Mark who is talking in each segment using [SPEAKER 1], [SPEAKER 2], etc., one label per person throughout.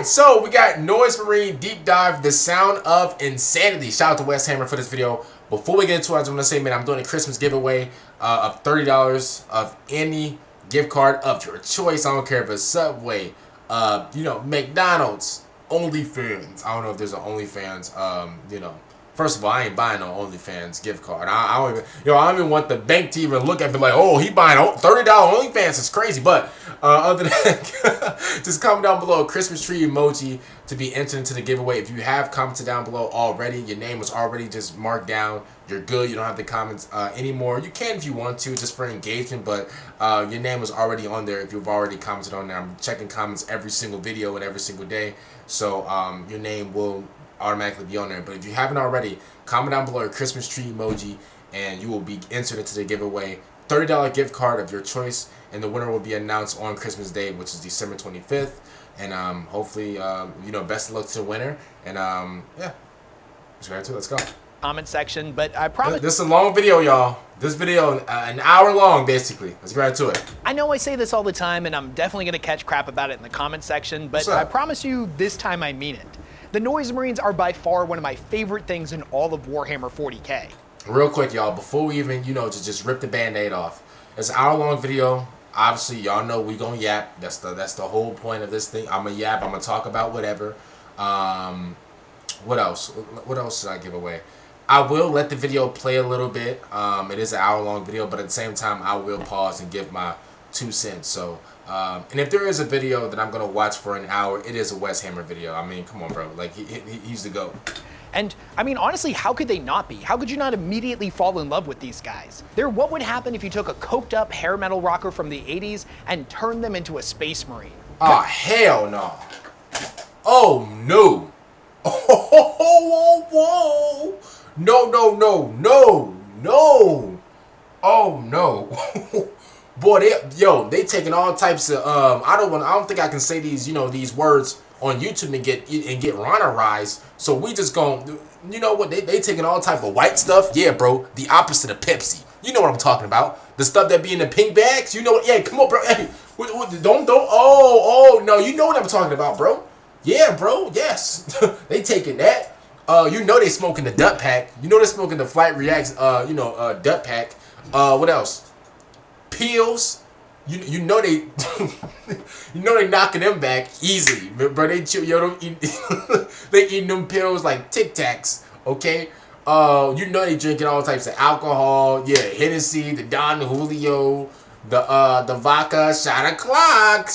[SPEAKER 1] so we got Noise Marine Deep Dive, The Sound of Insanity. Shout out to weshammer for this video. Before we get into it, I just want to say, man, I'm doing a Christmas giveaway of $30 of any gift card of your choice. I don't care if it's Subway, you know, McDonald's, OnlyFans. I don't know if there's an OnlyFans, you know. First of all, I ain't buying no OnlyFans gift card. I don't even, you know, I don't even want the bank to even look at me like, oh, he buying $30 OnlyFans. It's crazy. But other than that, just comment down below a Christmas tree emoji to be entered into the giveaway. If you have commented down below already, your name was already just marked down. You're good. You don't have to comment anymore. You can if you want to, just for engagement. But your name was already on there if you've already commented on there. I'm checking comments every single video and every single day. So your name will automatically be on there. But if you haven't already, comment down below a Christmas tree emoji and you will be entered into the giveaway. $30 gift card of your choice, and the winner will be announced on Christmas Day, which is December 25th. And hopefully, you know, best of luck to the winner. And yeah, let's go.
[SPEAKER 2] Comment section, but I promise.
[SPEAKER 1] This is a long video, y'all. This video, an hour long, basically. Let's get right to it.
[SPEAKER 2] I know I say this all the time, and I'm definitely gonna catch crap about it in the comment section, but I promise you, this time I mean it. The Noise Marines are by far one of my favorite things in all of Warhammer 40K.
[SPEAKER 1] Real quick, y'all, before we even, you know, to just rip the band-aid off. It's an hour-long video. Obviously, y'all know we gonna yap. That's the whole point of this thing. I'm gonna yap. I'm gonna talk about whatever. What else? What else should I give away? I will let the video play a little bit. It is an hour-long video, but at the same time, I will pause and give my 2 cents. So, and if there is a video that I'm gonna watch for an hour, it is a weshammer video. I mean, come on, bro. Like he's the GOAT.
[SPEAKER 2] And I mean, honestly, how could they not be? How could you not immediately fall in love with these guys? They're what would happen if you took a coked up hair metal rocker from the 80s and turned them into a space marine.
[SPEAKER 1] Oh, hell no. Oh, no. Oh, whoa. No, no, no, no, no. Oh, no. Boy, they taking all types of, I don't think I can say these, you know, these words on YouTube and get Ronnerized. So we just gon', you know what, they taking all type of white stuff. Yeah, bro, the opposite of Pepsi. You know what I'm talking about. The stuff that be in the pink bags. You know what? Yeah, come on, bro. Hey, don't. Oh, no. You know what I'm talking about, bro. Yeah, bro. Yes, they taking that. You know they smoking the Dut Pack. You know they smoking the Flight Reacts. You know, Dut Pack. What else? Pills. You know they you know they knocking them back easily, bro. They eating them pills like Tic Tacs, okay? You know they drinking all types of alcohol, yeah, Hennessy, the Don Julio, the vodka, shot o'clock.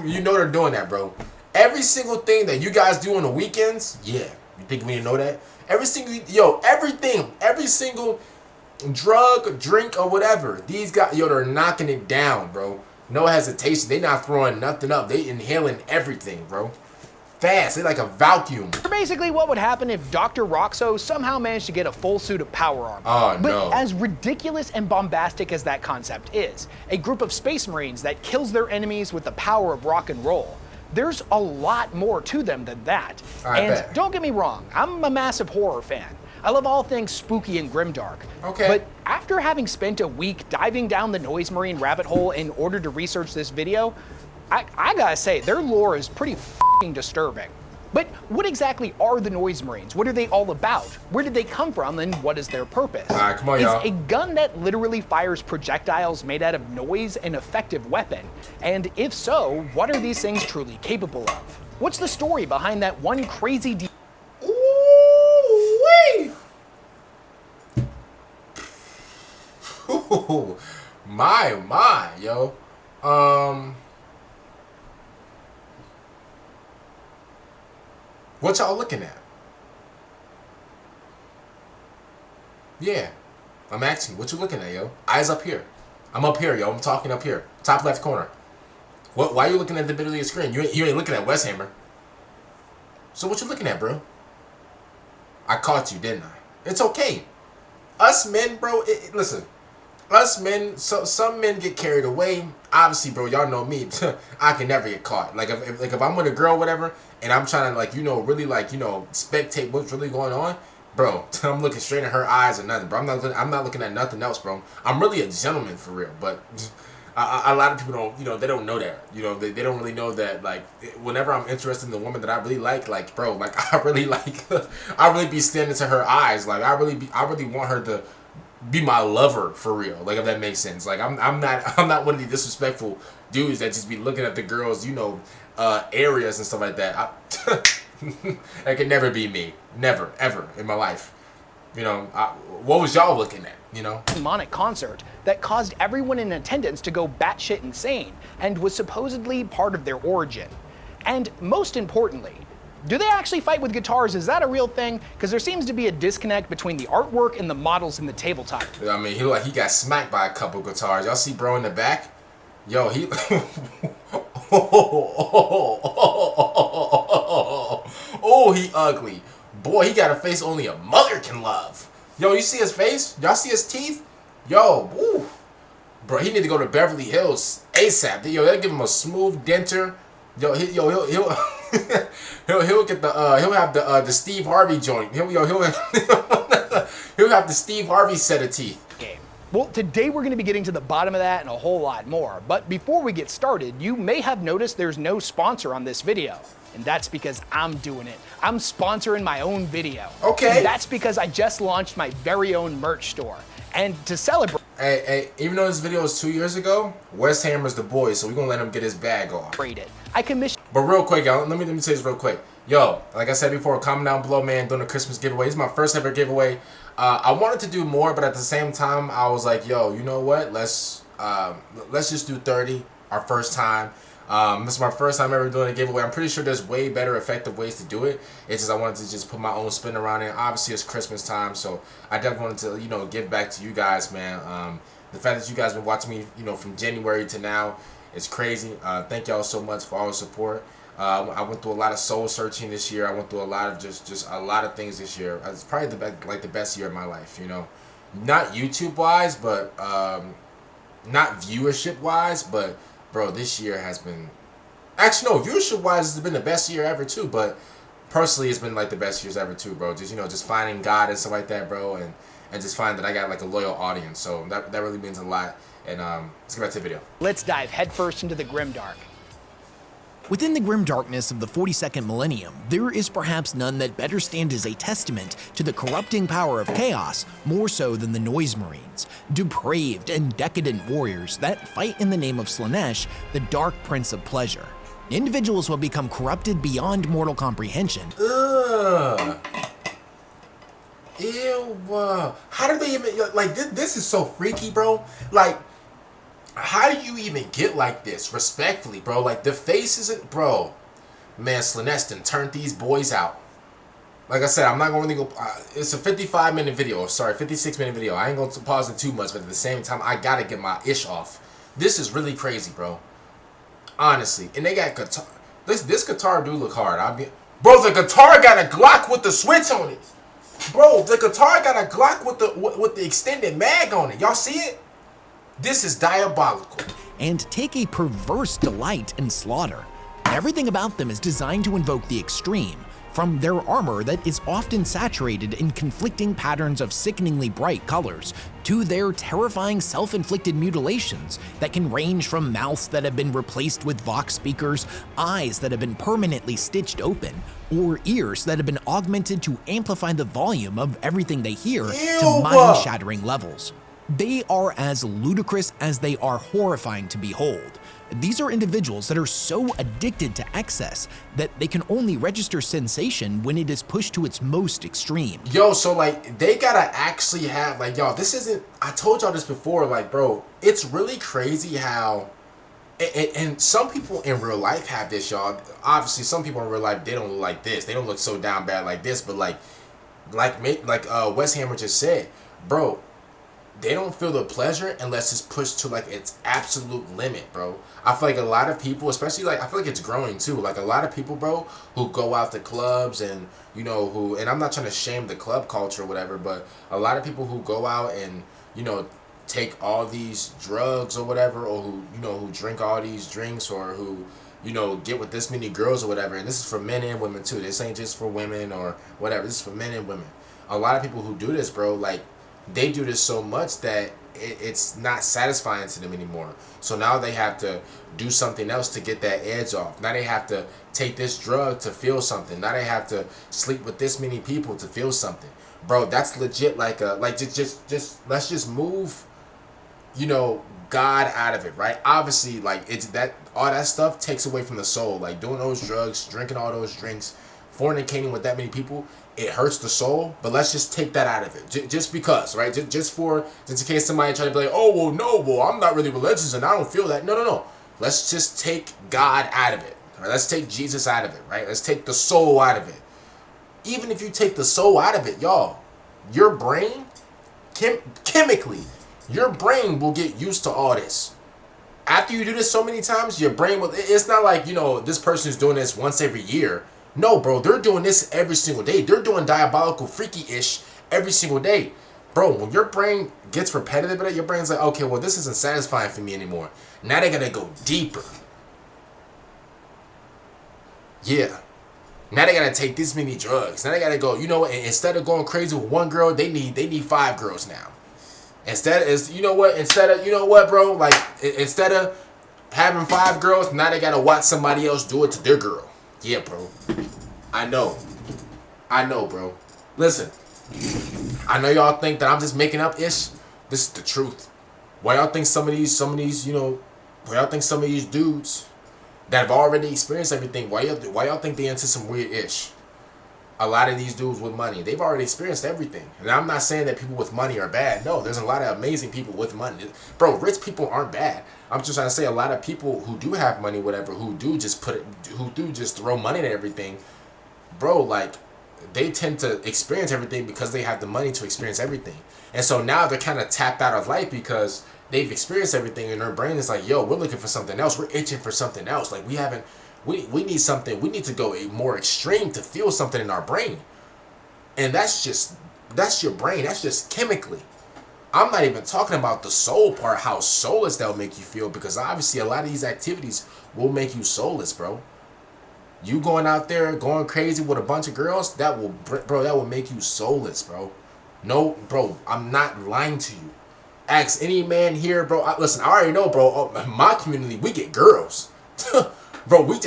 [SPEAKER 1] You know they're doing that, bro. Every single thing that you guys do on the weekends, yeah. You think we didn't know that? Everything, every single drug, drink, or whatever. These guys, they're knocking it down, bro. No hesitation. They not throwing nothing up. They inhaling everything, bro. Fast. They like a vacuum.
[SPEAKER 2] Basically, what would happen if Dr. Roxo somehow managed to get a full suit of power armor?
[SPEAKER 1] Oh,
[SPEAKER 2] but
[SPEAKER 1] no.
[SPEAKER 2] As ridiculous and bombastic as that concept is, a group of space marines that kills their enemies with the power of rock and roll, there's a lot more to them than that. And don't get me wrong, I'm a massive horror fan. I love all things spooky and grimdark. Okay. But after having spent a week diving down the Noise Marine rabbit hole in order to research this video, I gotta say, their lore is pretty f***ing disturbing. But what exactly are the Noise Marines? What are they all about? Where did they come from, and what is their purpose?
[SPEAKER 1] All right, come on, y'all.
[SPEAKER 2] Is a gun that literally fires projectiles made out of noise an effective weapon? And if so, what are these things truly capable of? What's the story behind that one crazy
[SPEAKER 1] Ooh, my, yo. What y'all looking at? Yeah, I'm asking, what you looking at, yo? Eyes up here. I'm up here, yo. I'm talking up here. Top left corner. What? Why are you looking at the middle of your screen? You ain't looking at weshammer. So what you looking at, bro? I caught you, didn't I? It's okay. Us men, bro, listen. Us men, some men get carried away. Obviously, bro, y'all know me. I can never get caught. Like if I'm with a girl, or whatever, and I'm trying to, like, you know, really, like, you know, spectate what's really going on, bro. I'm looking straight in her eyes or nothing, bro. I'm not looking at nothing else, bro. I'm really a gentleman for real, but A lot of people don't, they don't know that. They don't really know that, like, whenever I'm interested in the woman that I really like, bro, like, I really be standing to her eyes. Like, I really want her to be my lover for real. Like, if that makes sense. Like, I'm not one of the disrespectful dudes that just be looking at the girls, areas and stuff like that. That could never be me. Never, ever in my life. What was y'all looking at,
[SPEAKER 2] Demonic concert that caused everyone in attendance to go batshit insane and was supposedly part of their origin. And most importantly, do they actually fight with guitars? Is that a real thing? Because there seems to be a disconnect between the artwork and the models in the tabletop.
[SPEAKER 1] I mean, he got smacked by a couple guitars. Y'all see bro in the back? Yo, he... Oh, he ugly. Boy, he got a face only a mother can love. Yo, you see his face? Y'all see his teeth? Yo, woo. Bro, he need to go to Beverly Hills ASAP. Yo, they'll give him a smooth denture. Yo, he'll get the he'll have the Steve Harvey joint. He'll have the Steve Harvey set of teeth.
[SPEAKER 2] Well, today we're going to be getting to the bottom of that and a whole lot more. But before we get started, you may have noticed there's no sponsor on this video. And that's because I'm doing it. I'm sponsoring my own video.
[SPEAKER 1] Okay.
[SPEAKER 2] And that's because I just launched my very own merch store. And to celebrate...
[SPEAKER 1] Hey, even though this video was 2 years ago, Weshammer's the boy, so we're going to let him get his bag off.
[SPEAKER 2] I commissioned...
[SPEAKER 1] But real quick, y'all, let me say this real quick. Yo, like I said before, comment down below, man, doing a Christmas giveaway. This is my first ever giveaway. I wanted to do more, but at the same time, I was like, yo, you know what? Let's just do 30, our first time. This is my first time ever doing a giveaway. I'm pretty sure there's way better effective ways to do it. It's just I wanted to just put my own spin around it. Obviously, it's Christmas time, so I definitely wanted to, give back to you guys, man. The fact that you guys been watching me, from January to now, it's crazy. Thank y'all so much for all the support. I went through a lot of soul searching this year. I went through a lot of just a lot of things this year. It's probably the best year of my life, Not YouTube wise, but not viewership wise, but bro, this year has been actually no, viewership wise has been the best year ever too, but personally it's been like the best years ever too, bro. Just just finding God and stuff like that, bro, and just find that I got like a loyal audience. So that really means a lot. And let's get back to the video.
[SPEAKER 2] Let's dive headfirst into the grimdark.
[SPEAKER 3] Within the grim darkness of the 42nd millennium, there is perhaps none that better stand as a testament to the corrupting power of chaos, more so than the Noise Marines, depraved and decadent warriors that fight in the name of Slaanesh, the Dark Prince of Pleasure. Individuals will become corrupted beyond mortal comprehension.
[SPEAKER 1] Ugh. Ew. How do they even, like, this is so freaky, bro. Like, how do you even get like this? Respectfully, bro. Like, the face isn't... Bro. Man, Slaanesh done turned these boys out. Like I said, I'm not going to really go... it's a 55-minute video. Sorry, 56-minute video. I ain't going to pause it too much, but at the same time, I got to get my ish off. This is really crazy, bro. Honestly. And they got guitar... This guitar do look hard. Bro, the guitar got a Glock with the switch on it. Bro, the guitar got a Glock with the extended mag on it. Y'all see it? This is diabolical.
[SPEAKER 3] And take a perverse delight in slaughter. Everything about them is designed to invoke the extreme, from their armor that is often saturated in conflicting patterns of sickeningly bright colors, to their terrifying self-inflicted mutilations that can range from mouths that have been replaced with Vox speakers, eyes that have been permanently stitched open, or ears that have been augmented to amplify the volume of everything they hear to mind-shattering levels. They are as ludicrous as they are horrifying to behold. These are individuals that are so addicted to excess that they can only register sensation when it is pushed to its most extreme.
[SPEAKER 1] Yo, so like, they gotta actually have, like, y'all, this isn't, I told y'all this before, like, bro, it's really crazy how, and some people in real life have this, y'all. Obviously, some people in real life, they don't look like this. They don't look so down bad like this, but like Weshammer just said, bro, they don't feel the pleasure unless it's pushed to like its absolute limit, bro. I feel like a lot of people, especially like, I feel like it's growing too. Like a lot of people, bro, who go out to clubs and, and I'm not trying to shame the club culture or whatever, but a lot of people who go out and, take all these drugs or whatever, or who drink all these drinks, or who, get with this many girls or whatever. And this is for men and women too. This ain't just for women or whatever. This is for men and women. A lot of people who do this, bro, like, they do this so much that it's not satisfying to them anymore. So now they have to do something else to get that edge off. Now they have to take this drug to feel something. Now they have to sleep with this many people to feel something. Bro, that's legit like just let's just move, you know, God out of it, right? Obviously, like, it's that, all that stuff takes away from the soul. Like, doing those drugs, drinking all those drinks, fornicating with that many people, it hurts the soul. But let's just take that out of it, just because, right? Just in case somebody try to be like, oh, well, no, well, I'm not really religious and I don't feel that. No. Let's just take God out of it. Right? Let's take Jesus out of it, right? Let's take the soul out of it. Even if you take the soul out of it, y'all, your brain, chemically, your brain will get used to all this. After you do this so many times, your brain will, it's not like, you know, this person's doing this once every year. No, bro, they're doing this every single day. They're doing diabolical freaky-ish every single day. Bro, when your brain gets repetitive at it, your brain's like, okay, well, this isn't satisfying for me anymore. Now they gotta go deeper. Yeah. Now they gotta take this many drugs. Now they gotta go, you know, instead of going crazy with one girl, they need 5 girls now. Instead of, bro, like, instead of having 5 girls, now they gotta watch somebody else do it to their girl. Yeah, bro. I know, bro. Listen, I know y'all think that I'm just making up ish. This is the truth. Why y'all think some of these, you know, why y'all think some of these dudes that have already experienced everything, why y'all think they into some weird ish? A lot of these dudes with money, they've already experienced everything. And I'm not saying that people with money are bad. No, there's a lot of amazing people with money. Bro, rich people aren't bad. I'm just trying to say a lot of people who do have money, whatever, who do just throw money at everything, bro, like, they tend to experience everything because they have the money to experience everything. And so now they're kind of tapped out of life because they've experienced everything, and their brain is like, yo, we're looking for something else. We're itching for something else. Like, we need something. We need to go more extreme to feel something in our brain. And that's your brain. That's just chemically. I'm not even talking about the soul part, how soulless that'll make you feel, because obviously a lot of these activities will make you soulless, bro. You going out there going crazy with a bunch of girls, that will make you soulless, bro. No, bro, I'm not lying to you. Ask any man here, bro. Listen, I already know, bro. My community, we get girls. Bro, we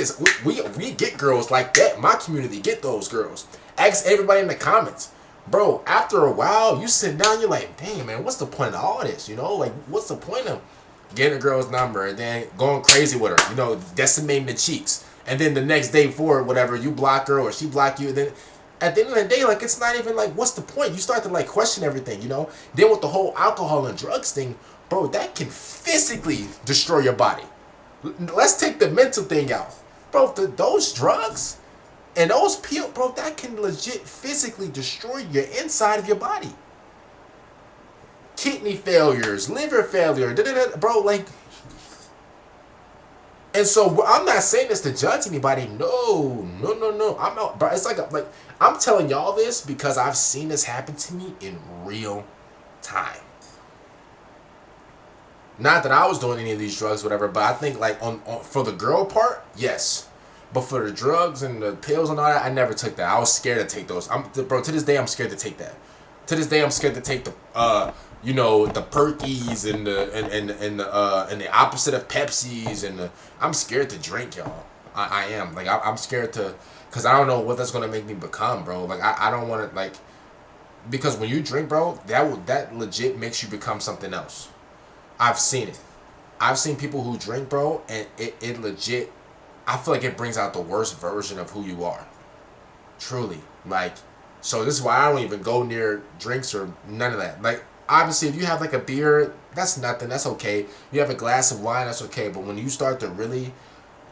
[SPEAKER 1] get girls like that. My community get those girls. Ask everybody in the comments. Bro, after a while, you sit down, you're like, dang, man, what's the point of all this? You know, like, what's the point of getting a girl's number and then going crazy with her? You know, decimating the cheeks. And then the next day before, whatever, you block her or she block you. And then at the end of the day, like, it's not even like, what's the point? You start to, like, question everything, you know? Then with the whole alcohol and drugs thing, bro, that can physically destroy your body. Let's take the mental thing out. Bro, those drugs and those pills, bro, that can legit physically destroy your inside of your body. Kidney failures, liver failure, bro, like. And so I'm not saying this to judge anybody. No. I'm not, bro. It's like I'm telling y'all this because I've seen this happen to me in real time. Not that I was doing any of these drugs, whatever, but I think like on for the girl part, yes. But for the drugs and the pills and all that, I never took that. I was scared to take those. Bro, to this day, I'm scared to take that. To this day, I'm scared to take the you know, the Perkies and the opposite of Pepsis and I'm scared to drink, y'all. I am. Like, I'm scared to, because I don't know what that's gonna make me become, bro. Like, I don't want to, like, because when you drink, bro, that legit makes you become something else. I've seen it. I've seen people who drink, bro, and it legit, I feel like it brings out the worst version of who you are. Truly. Like, so this is why I don't even go near drinks or none of that. Like, obviously, if you have like a beer, that's nothing. That's okay. You have a glass of wine, that's okay. But when you start to really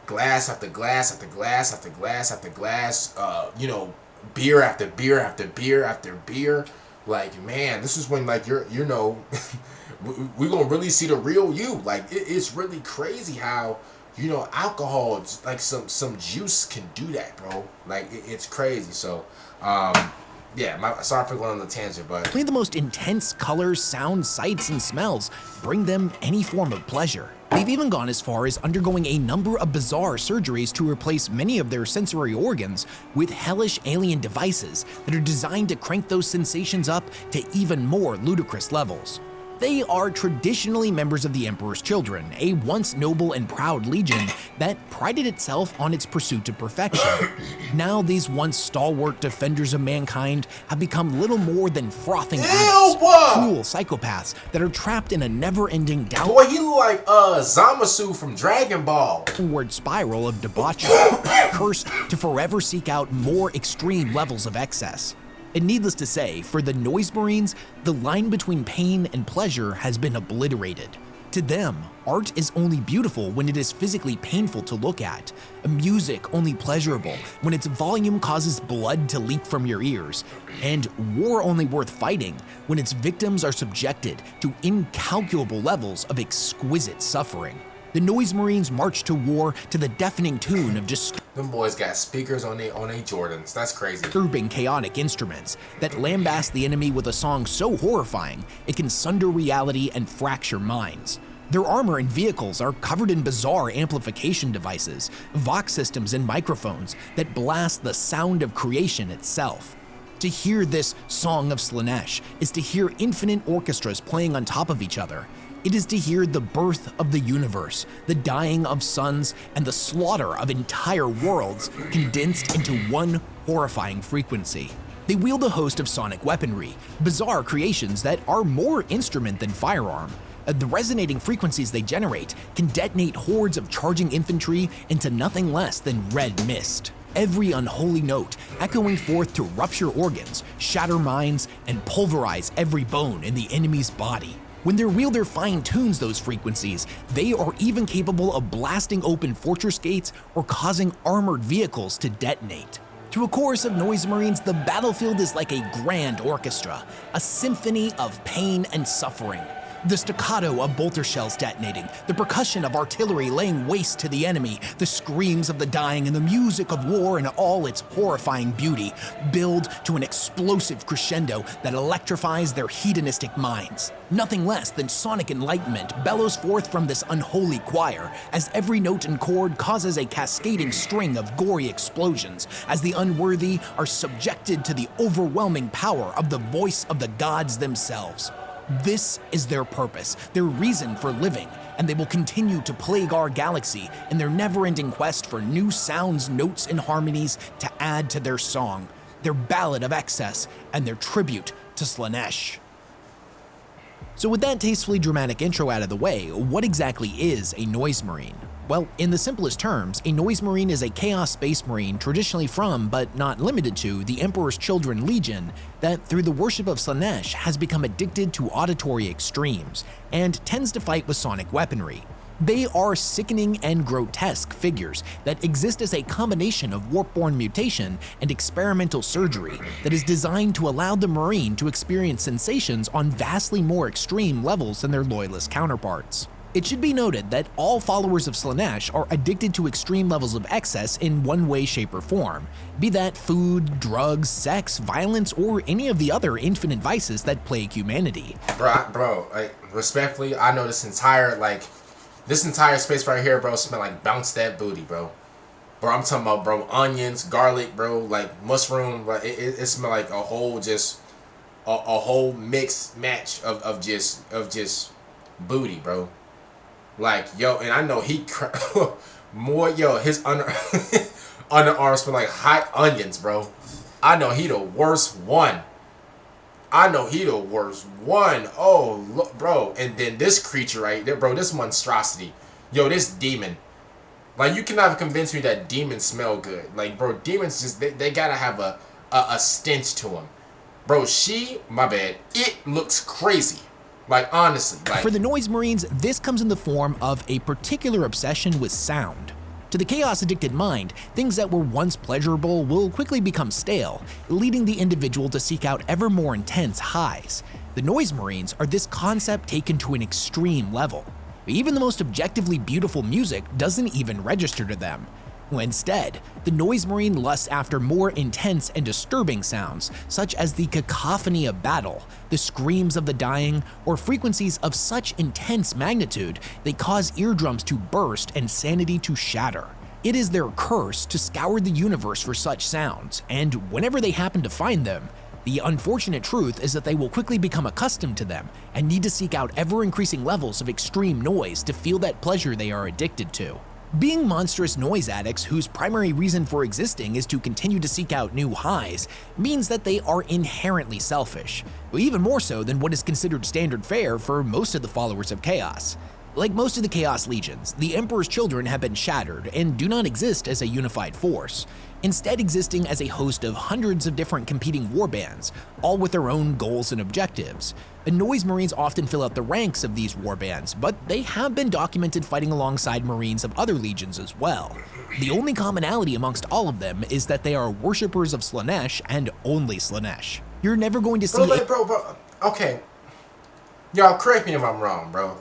[SPEAKER 1] glass after glass after glass after glass after glass, you know, beer after beer after beer after beer, like, man, this is when, like, you know, we're going to really see the real you. Like, it's really crazy how, you know, alcohol, like some juice can do that, bro. Like, it's crazy. So, Yeah, sorry for going on the tangent, but
[SPEAKER 3] only the most intense colors, sounds, sights, and smells bring them any form of pleasure. They've even gone as far as undergoing a number of bizarre surgeries to replace many of their sensory organs with hellish alien devices that are designed to crank those sensations up to even more ludicrous levels. They are traditionally members of the Emperor's Children, a once noble and proud legion that prided itself on its pursuit of perfection. Now these once stalwart defenders of mankind have become little more than frothing addicts, cruel psychopaths that are trapped in a never-ending
[SPEAKER 1] Boy, he look like Zamasu from Dragon Ball.
[SPEAKER 3] Downward spiral of debauchery, cursed to forever seek out more extreme levels of excess. And needless to say, for the Noise Marines, the line between pain and pleasure has been obliterated. To them, art is only beautiful when it is physically painful to look at, music only pleasurable when its volume causes blood to leak from your ears, and war only worth fighting when its victims are subjected to incalculable levels of exquisite suffering. The Noise Marines march to war to the deafening tune of
[SPEAKER 1] them boys got speakers on they Jordans. That's crazy.
[SPEAKER 3] Disturbing chaotic instruments that lambast the enemy with a song so horrifying it can sunder reality and fracture minds. Their armor and vehicles are covered in bizarre amplification devices, vox systems and microphones that blast the sound of creation itself. To hear this Song of Slaanesh is to hear infinite orchestras playing on top of each other. It is to hear the birth of the universe, the dying of suns, and the slaughter of entire worlds condensed into one horrifying frequency. They wield a host of sonic weaponry, bizarre creations that are more instrument than firearm. The resonating frequencies they generate can detonate hordes of charging infantry into nothing less than red mist. Every unholy note echoing forth to rupture organs, shatter minds, and pulverize every bone in the enemy's body. When their wielder fine-tunes those frequencies, they are even capable of blasting open fortress gates or causing armored vehicles to detonate. To a chorus of Noise Marines, the battlefield is like a grand orchestra, a symphony of pain and suffering. The staccato of bolter shells detonating, the percussion of artillery laying waste to the enemy, the screams of the dying, and the music of war in all its horrifying beauty build to an explosive crescendo that electrifies their hedonistic minds. Nothing less than sonic enlightenment bellows forth from this unholy choir as every note and chord causes a cascading string of gory explosions as the unworthy are subjected to the overwhelming power of the voice of the gods themselves. This is their purpose, their reason for living, and they will continue to plague our galaxy in their never-ending quest for new sounds, notes, and harmonies to add to their song, their ballad of excess, and their tribute to Slaanesh. So with that tastefully dramatic intro out of the way, what exactly is a Noise Marine? Well, in the simplest terms, a Noise Marine is a Chaos Space Marine traditionally from, but not limited to, the Emperor's Children Legion that, through the worship of Slaanesh, has become addicted to auditory extremes and tends to fight with sonic weaponry. They are sickening and grotesque figures that exist as a combination of warp-born mutation and experimental surgery that is designed to allow the Marine to experience sensations on vastly more extreme levels than their loyalist counterparts. It should be noted that all followers of Slaanesh are addicted to extreme levels of excess in one way, shape, or form, be that food, drugs, sex, violence, or any of the other infinite vices that plague humanity.
[SPEAKER 1] Bro, like, respectfully, I know this entire space right here, bro, smell like bounce that booty, bro. Bro, I'm talking about, bro, onions, garlic, bro, like mushroom, like it smell like a whole a whole mixed match of just booty, bro. Like, yo, and I know he more, yo, his underarms smell like hot onions, bro. I know he the worst one. Oh, look, bro. And then this creature right there, bro, this monstrosity. Yo, this demon. Like, you cannot convince me that demons smell good. Like, bro, demons just, they gotta have a stench to them. Bro, my bad, it looks crazy. Like, honestly. Like,
[SPEAKER 3] for the Noise Marines, this comes in the form of a particular obsession with sound. To the chaos-addicted mind, things that were once pleasurable will quickly become stale, leading the individual to seek out ever more intense highs. The Noise Marines are this concept taken to an extreme level. Even the most objectively beautiful music doesn't even register to them. Instead, the Noise Marine lusts after more intense and disturbing sounds, such as the cacophony of battle, the screams of the dying, or frequencies of such intense magnitude they cause eardrums to burst and sanity to shatter. It is their curse to scour the universe for such sounds, and whenever they happen to find them, the unfortunate truth is that they will quickly become accustomed to them and need to seek out ever-increasing levels of extreme noise to feel that pleasure they are addicted to. Being monstrous noise addicts whose primary reason for existing is to continue to seek out new highs means that they are inherently selfish, even more so than what is considered standard fare for most of the followers of Chaos. Like most of the Chaos Legions, the Emperor's children have been shattered and do not exist as a unified force, instead existing as a host of hundreds of different competing warbands, all with their own goals and objectives. The Noise Marines often fill out the ranks of these warbands, but they have been documented fighting alongside Marines of other legions as well. The only commonality amongst all of them is that they are worshippers of Slaanesh and only Slaanesh. You're never going to see
[SPEAKER 1] bro, okay. Y'all correct me if I'm wrong, bro.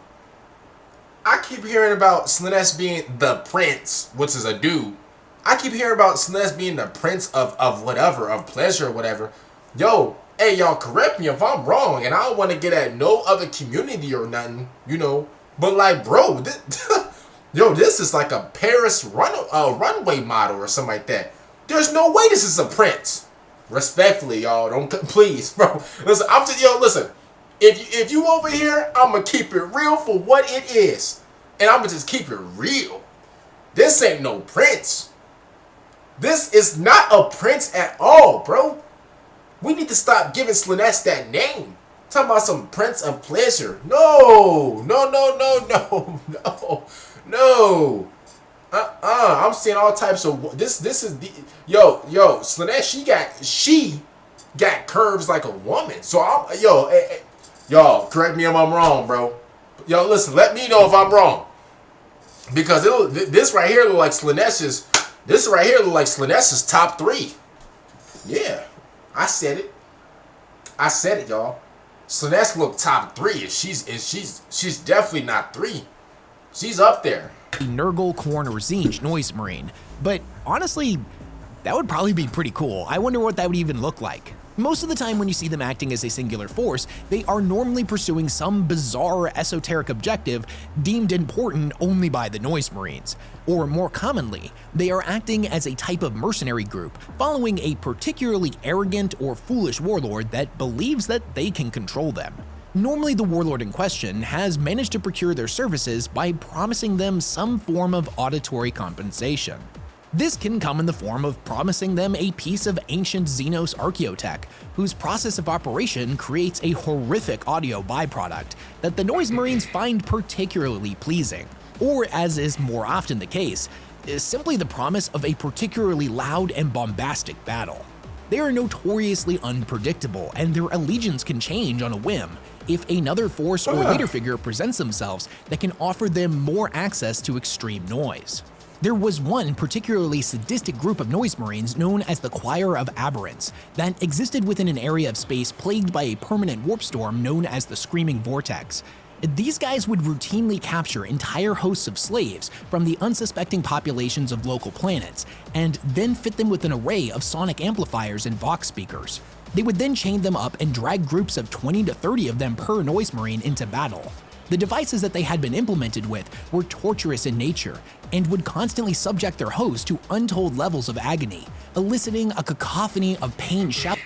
[SPEAKER 1] I keep hearing about Slaanesh being the prince, which is a dude. I keep hearing about Slaanesh being the prince of whatever, of pleasure or whatever. Yo, hey, y'all correct me if I'm wrong, and I don't want to get at no other community or nothing, you know. But like, bro, this is like a Paris runway model or something like that. There's no way this is a prince. Respectfully, y'all, don't please, bro. Listen, listen. If you over here, I'm gonna keep it real for what it is, and I'm gonna just keep it real. This ain't no prince. This is not a prince at all, bro. We need to stop giving Slaanesh that name. Talking about some prince of pleasure. No. I'm seeing all types of this is the yo Slaanesh. She got curves like a woman. So y'all correct me if I'm wrong, bro. Yo, listen, let me know if I'm wrong, because this right here look like Slaanesh's. This right here look like Slaanesh's top 3. Yeah, I said it, y'all. Slaanesh look top 3, and she's definitely not 3. She's up there.
[SPEAKER 3] Nurgle, khorne, or tzeentch Noise Marine, but honestly, that would probably be pretty cool. I wonder what that would even look like. Most of the time when you see them acting as a singular force, they are normally pursuing some bizarre esoteric objective deemed important only by the Noise Marines. Or more commonly, they are acting as a type of mercenary group, following a particularly arrogant or foolish warlord that believes that they can control them. Normally, the warlord in question has managed to procure their services by promising them some form of auditory compensation. This can come in the form of promising them a piece of ancient xenos archaeotech, whose process of operation creates a horrific audio byproduct that the Noise Marines find particularly pleasing, or, as is more often the case, is simply the promise of a particularly loud and bombastic battle. They are notoriously unpredictable, and their allegiance can change on a whim if another force or leader figure presents themselves that can offer them more access to extreme noise. There was one particularly sadistic group of Noise Marines known as the Choir of Aberrants that existed within an area of space plagued by a permanent warp storm known as the Screaming Vortex. These guys would routinely capture entire hosts of slaves from the unsuspecting populations of local planets, and then fit them with an array of sonic amplifiers and vox speakers. They would then chain them up and drag groups of 20 to 30 of them per Noise Marine into battle. The devices that they had been implemented with were torturous in nature and would constantly subject their host to untold levels of agony, eliciting a cacophony of pain shouts.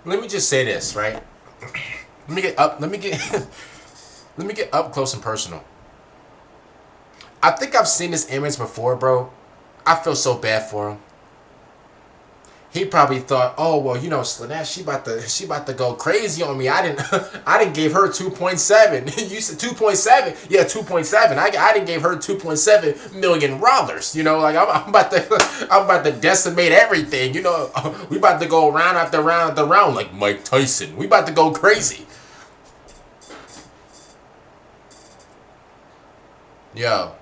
[SPEAKER 1] Let me just say this, right? Let me get up close and personal. I think I've seen this image before, bro. I feel so bad for him. He probably thought, oh well, you know, Slaanesh, she about to go crazy on me. I didn't give her 2.7. You said 2.7, yeah, 2.7. I didn't give her 2.7 million dollars. You know, like I'm about to decimate everything. You know, we about to go round after round after round like Mike Tyson. We about to go crazy. Yo,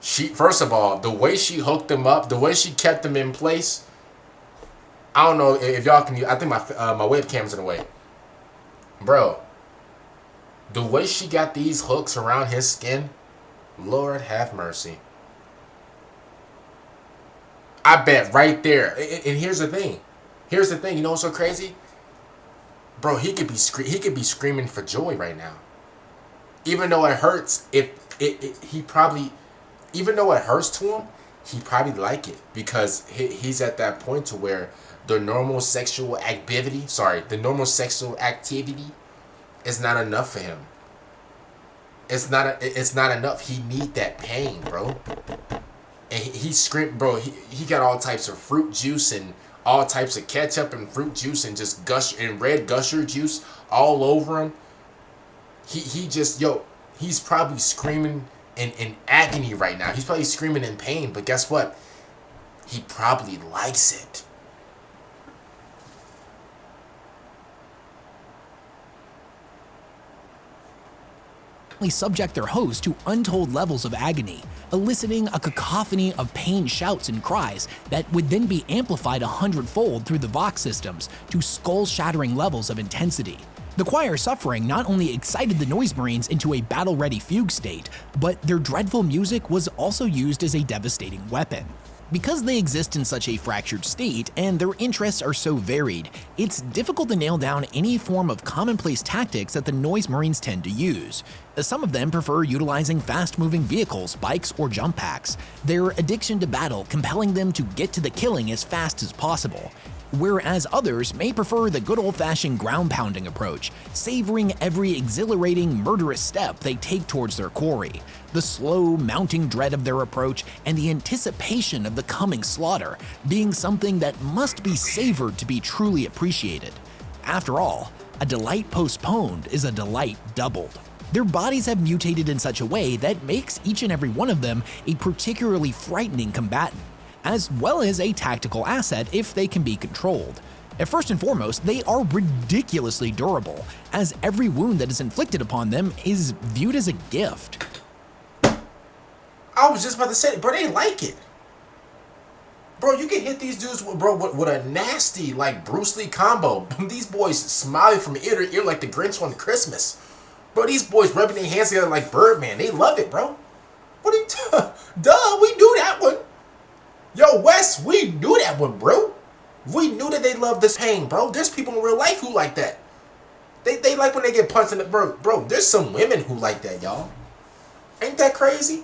[SPEAKER 1] first of all, the way she hooked him up, the way she kept him in place. I don't know if y'all can. I think my webcam's in the way, bro. The way she got these hooks around his skin, Lord have mercy. I bet right there. And here's the thing. Here's the thing. You know what's so crazy, bro? He could be screaming for joy right now. Even though it hurts, he probably, even though it hurts to him, he probably like it because he's at that point to where the normal sexual activity is not enough for him. It's not enough. He need that pain, bro. And he screamed, bro. He got all types of fruit juice and all types of ketchup and fruit juice and just red gusher juice all over him. He's probably screaming in agony right now. He's probably screaming in pain, but guess what? He probably likes it.
[SPEAKER 3] Subject their host to untold levels of agony, eliciting a cacophony of pain shouts and cries that would then be amplified 100-fold through the Vox systems to skull-shattering levels of intensity. The choir's suffering not only excited the Noise Marines into a battle-ready fugue state, but their dreadful music was also used as a devastating weapon. Because they exist in such a fractured state and their interests are so varied, it's difficult to nail down any form of commonplace tactics that the Noise Marines tend to use. Some of them prefer utilizing fast-moving vehicles, bikes, or jump packs, their addiction to battle compelling them to get to the killing as fast as possible. Whereas others may prefer the good old-fashioned ground-pounding approach, savoring every exhilarating, murderous step they take towards their quarry. The slow, mounting dread of their approach and the anticipation of the coming slaughter being something that must be savored to be truly appreciated. After all, a delight postponed is a delight doubled. Their bodies have mutated in such a way that makes each and every one of them a particularly frightening combatant, as well as a tactical asset if they can be controlled. First and foremost, they are ridiculously durable, as every wound that is inflicted upon them is viewed as a gift.
[SPEAKER 1] I was just about to say, bro, they like it. Bro, you can hit these dudes with a nasty, like, Bruce Lee combo. These boys smiling from ear to ear like the Grinch on Christmas. Bro, these boys rubbing their hands together like Birdman. They love it, bro. What are you duh, we knew that one. Yo, Wes, we knew that one, bro. We knew that they love this pain, bro. There's people in real life who like that. They like when they get punched in the... Bro, there's some women who like that, y'all. Ain't that crazy?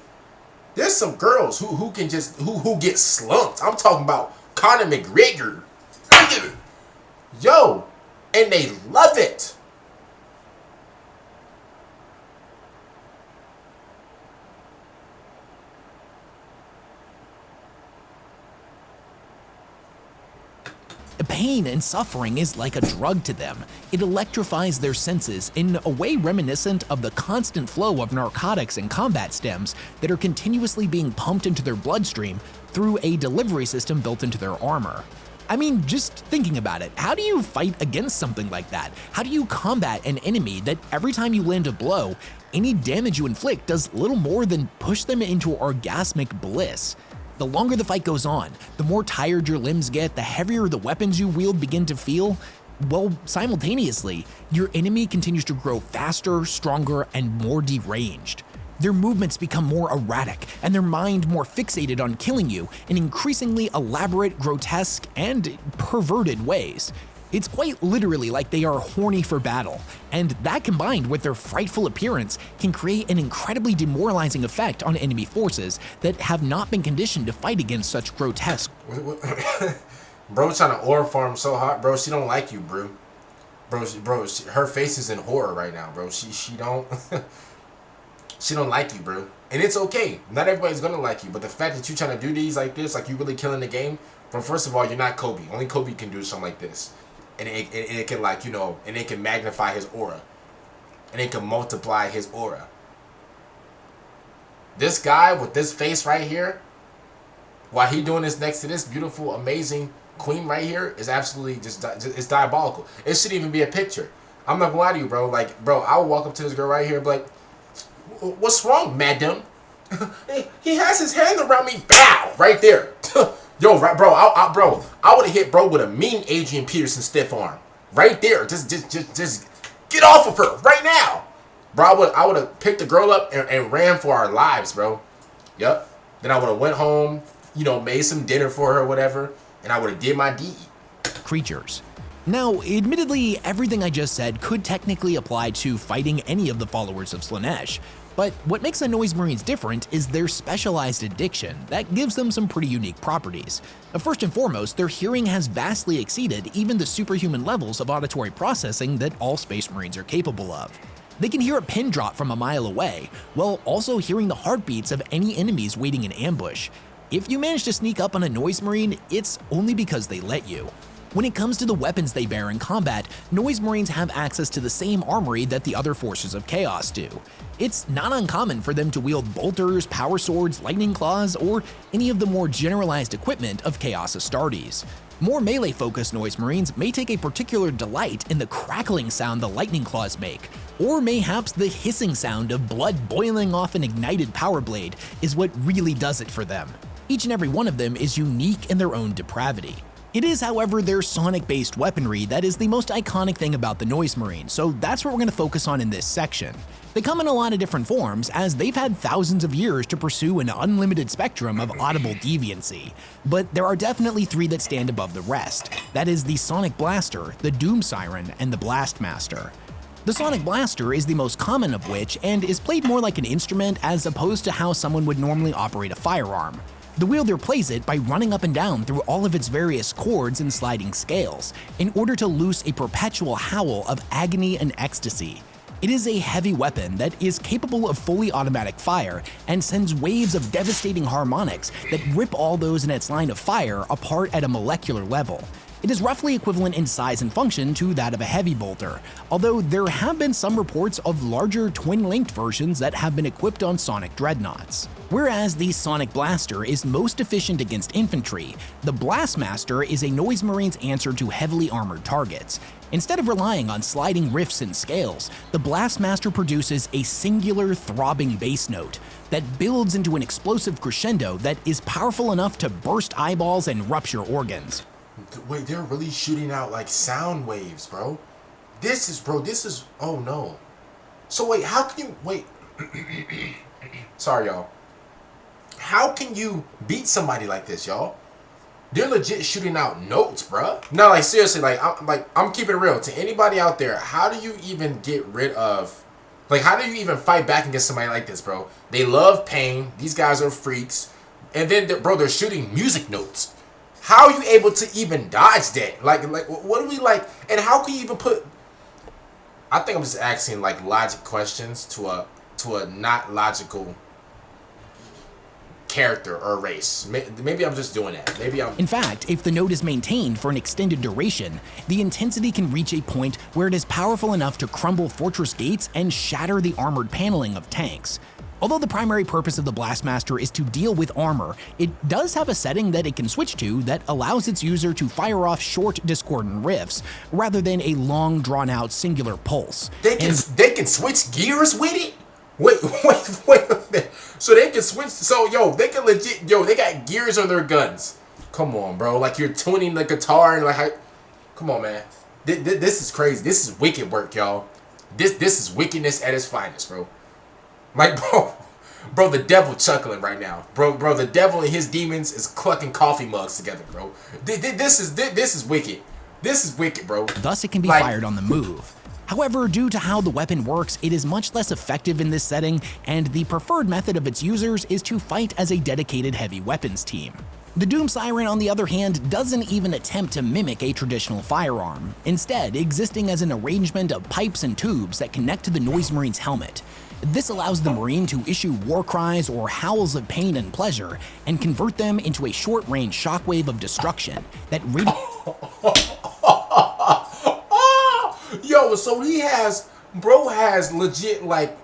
[SPEAKER 1] There's some girls who can just... Who get slumped. I'm talking about Conor McGregor. Yo, and they love it.
[SPEAKER 3] Pain and suffering is like a drug to them. It electrifies their senses in a way reminiscent of the constant flow of narcotics and combat stems that are continuously being pumped into their bloodstream through a delivery system built into their armor. I mean, just thinking about it, how do you fight against something like that? How do you combat an enemy that every time you land a blow, any damage you inflict does little more than push them into orgasmic bliss? The longer the fight goes on, the more tired your limbs get, the heavier the weapons you wield begin to feel. Well, simultaneously, your enemy continues to grow faster, stronger, and more deranged. Their movements become more erratic, and their mind more fixated on killing you in increasingly elaborate, grotesque, and perverted ways. It's quite literally like they are horny for battle, and that combined with their frightful appearance can create an incredibly demoralizing effect on enemy forces that have not been conditioned to fight against such grotesque.
[SPEAKER 1] Bro trying to aura farm so hot, bro. She don't like you, bro. Her face is in horror right now, bro. She don't she don't like you, bro. And it's okay. Not everybody's gonna like you, but the fact that you trying to do these like this, like you really killing the game, Bro, first of all, you're not Kobe. Only Kobe can do something like this. And it can, like, you know, and it can magnify his aura. And it can multiply his aura. This guy with this face right here, while he doing this next to this beautiful, amazing queen right here, is absolutely just it's diabolical. It shouldn't even be a picture. I'm not gonna lie to you, bro. Like, bro, I would walk up to this girl right here and be like, what's wrong, madam? He has his hand around me. Bow! Right there. Yo, right, bro, I would have hit bro with a mean Adrian Peterson stiff arm. Right there. Just get off of her right now. Bro, I would have picked the girl up and ran for our lives, bro. Yep. Then I would have went home, you know, made some dinner for her or whatever, and I would have did my deed.
[SPEAKER 3] Creatures. Now, admittedly, everything I just said could technically apply to fighting any of the followers of Slaanesh, but what makes the Noise Marines different is their specialized addiction that gives them some pretty unique properties. First and foremost, their hearing has vastly exceeded even the superhuman levels of auditory processing that all Space Marines are capable of. They can hear a pin drop from a mile away, while also hearing the heartbeats of any enemies waiting in ambush. If you manage to sneak up on a Noise Marine, it's only because they let you. When it comes to the weapons they bear in combat, Noise Marines have access to the same armory that the other forces of Chaos do. It's not uncommon for them to wield bolters, power swords, lightning claws, or any of the more generalized equipment of Chaos Astartes. More melee-focused Noise Marines may take a particular delight in the crackling sound the lightning claws make, or mayhaps the hissing sound of blood boiling off an ignited power blade is what really does it for them. Each and every one of them is unique in their own depravity. It is, however, their sonic-based weaponry that is the most iconic thing about the Noise Marine, so that's what we're going to focus on in this section. They come in a lot of different forms, as they've had thousands of years to pursue an unlimited spectrum of audible deviancy. But there are definitely three that stand above the rest. That is the Sonic Blaster, the Doom Siren, and the Blastmaster. The Sonic Blaster is the most common of which, and is played more like an instrument as opposed to how someone would normally operate a firearm. The wielder plays it by running up and down through all of its various chords and sliding scales, in order to loose a perpetual howl of agony and ecstasy. It is a heavy weapon that is capable of fully automatic fire and sends waves of devastating harmonics that rip all those in its line of fire apart at a molecular level. It is roughly equivalent in size and function to that of a heavy bolter, although there have been some reports of larger twin-linked versions that have been equipped on Sonic Dreadnoughts. Whereas the Sonic Blaster is most efficient against infantry, the Blastmaster is a Noise Marine's answer to heavily armored targets. Instead of relying on sliding riffs and scales, the Blastmaster produces a singular throbbing bass note that builds into an explosive crescendo that is powerful enough to burst eyeballs and rupture organs.
[SPEAKER 1] Wait, they're really shooting out like sound waves, bro. This is, oh no. So wait, how can you, wait. Sorry, y'all. How can you beat somebody like this, y'all? They're legit shooting out notes, bruh. No, like seriously, I'm keeping it real. To anybody out there, how do you even get rid of, like, how do you even fight back against somebody like this, bro? They love pain. These guys are freaks. And then, bro, they're shooting music notes. How are you able to even dodge that? Like, what do we like? And how can you even put? I think I'm just asking like logic questions to a not logical character or race. Maybe I'm just doing that. Maybe I'm.
[SPEAKER 3] In fact, if the note is maintained for an extended duration, the intensity can reach a point where it is powerful enough to crumble fortress gates and shatter the armored paneling of tanks. Although the primary purpose of the Blastmaster is to deal with armor, it does have a setting that it can switch to that allows its user to fire off short, discordant riffs, rather than a long, drawn-out singular pulse.
[SPEAKER 1] They can switch gears with it? Wait. So they can switch, so they can legit, they got gears on their guns. Come on, bro. Like you're tuning the guitar and like, come on, man. This is crazy. This is wicked work, y'all. This is wickedness at its finest, bro. Like, bro, the devil chuckling right now. Bro, the devil and his demons is clucking coffee mugs together, bro. This is wicked. This is wicked, bro.
[SPEAKER 3] Thus, it can be fired on the move. However, due to how the weapon works, it is much less effective in this setting, and the preferred method of its users is to fight as a dedicated heavy weapons team. The Doom Siren, on the other hand, doesn't even attempt to mimic a traditional firearm, instead existing as an arrangement of pipes and tubes that connect to the Noise Marine's helmet. This allows the Marine to issue war cries or howls of pain and pleasure and convert them into a short-range shockwave of destruction that
[SPEAKER 1] Yo, so bro has legit like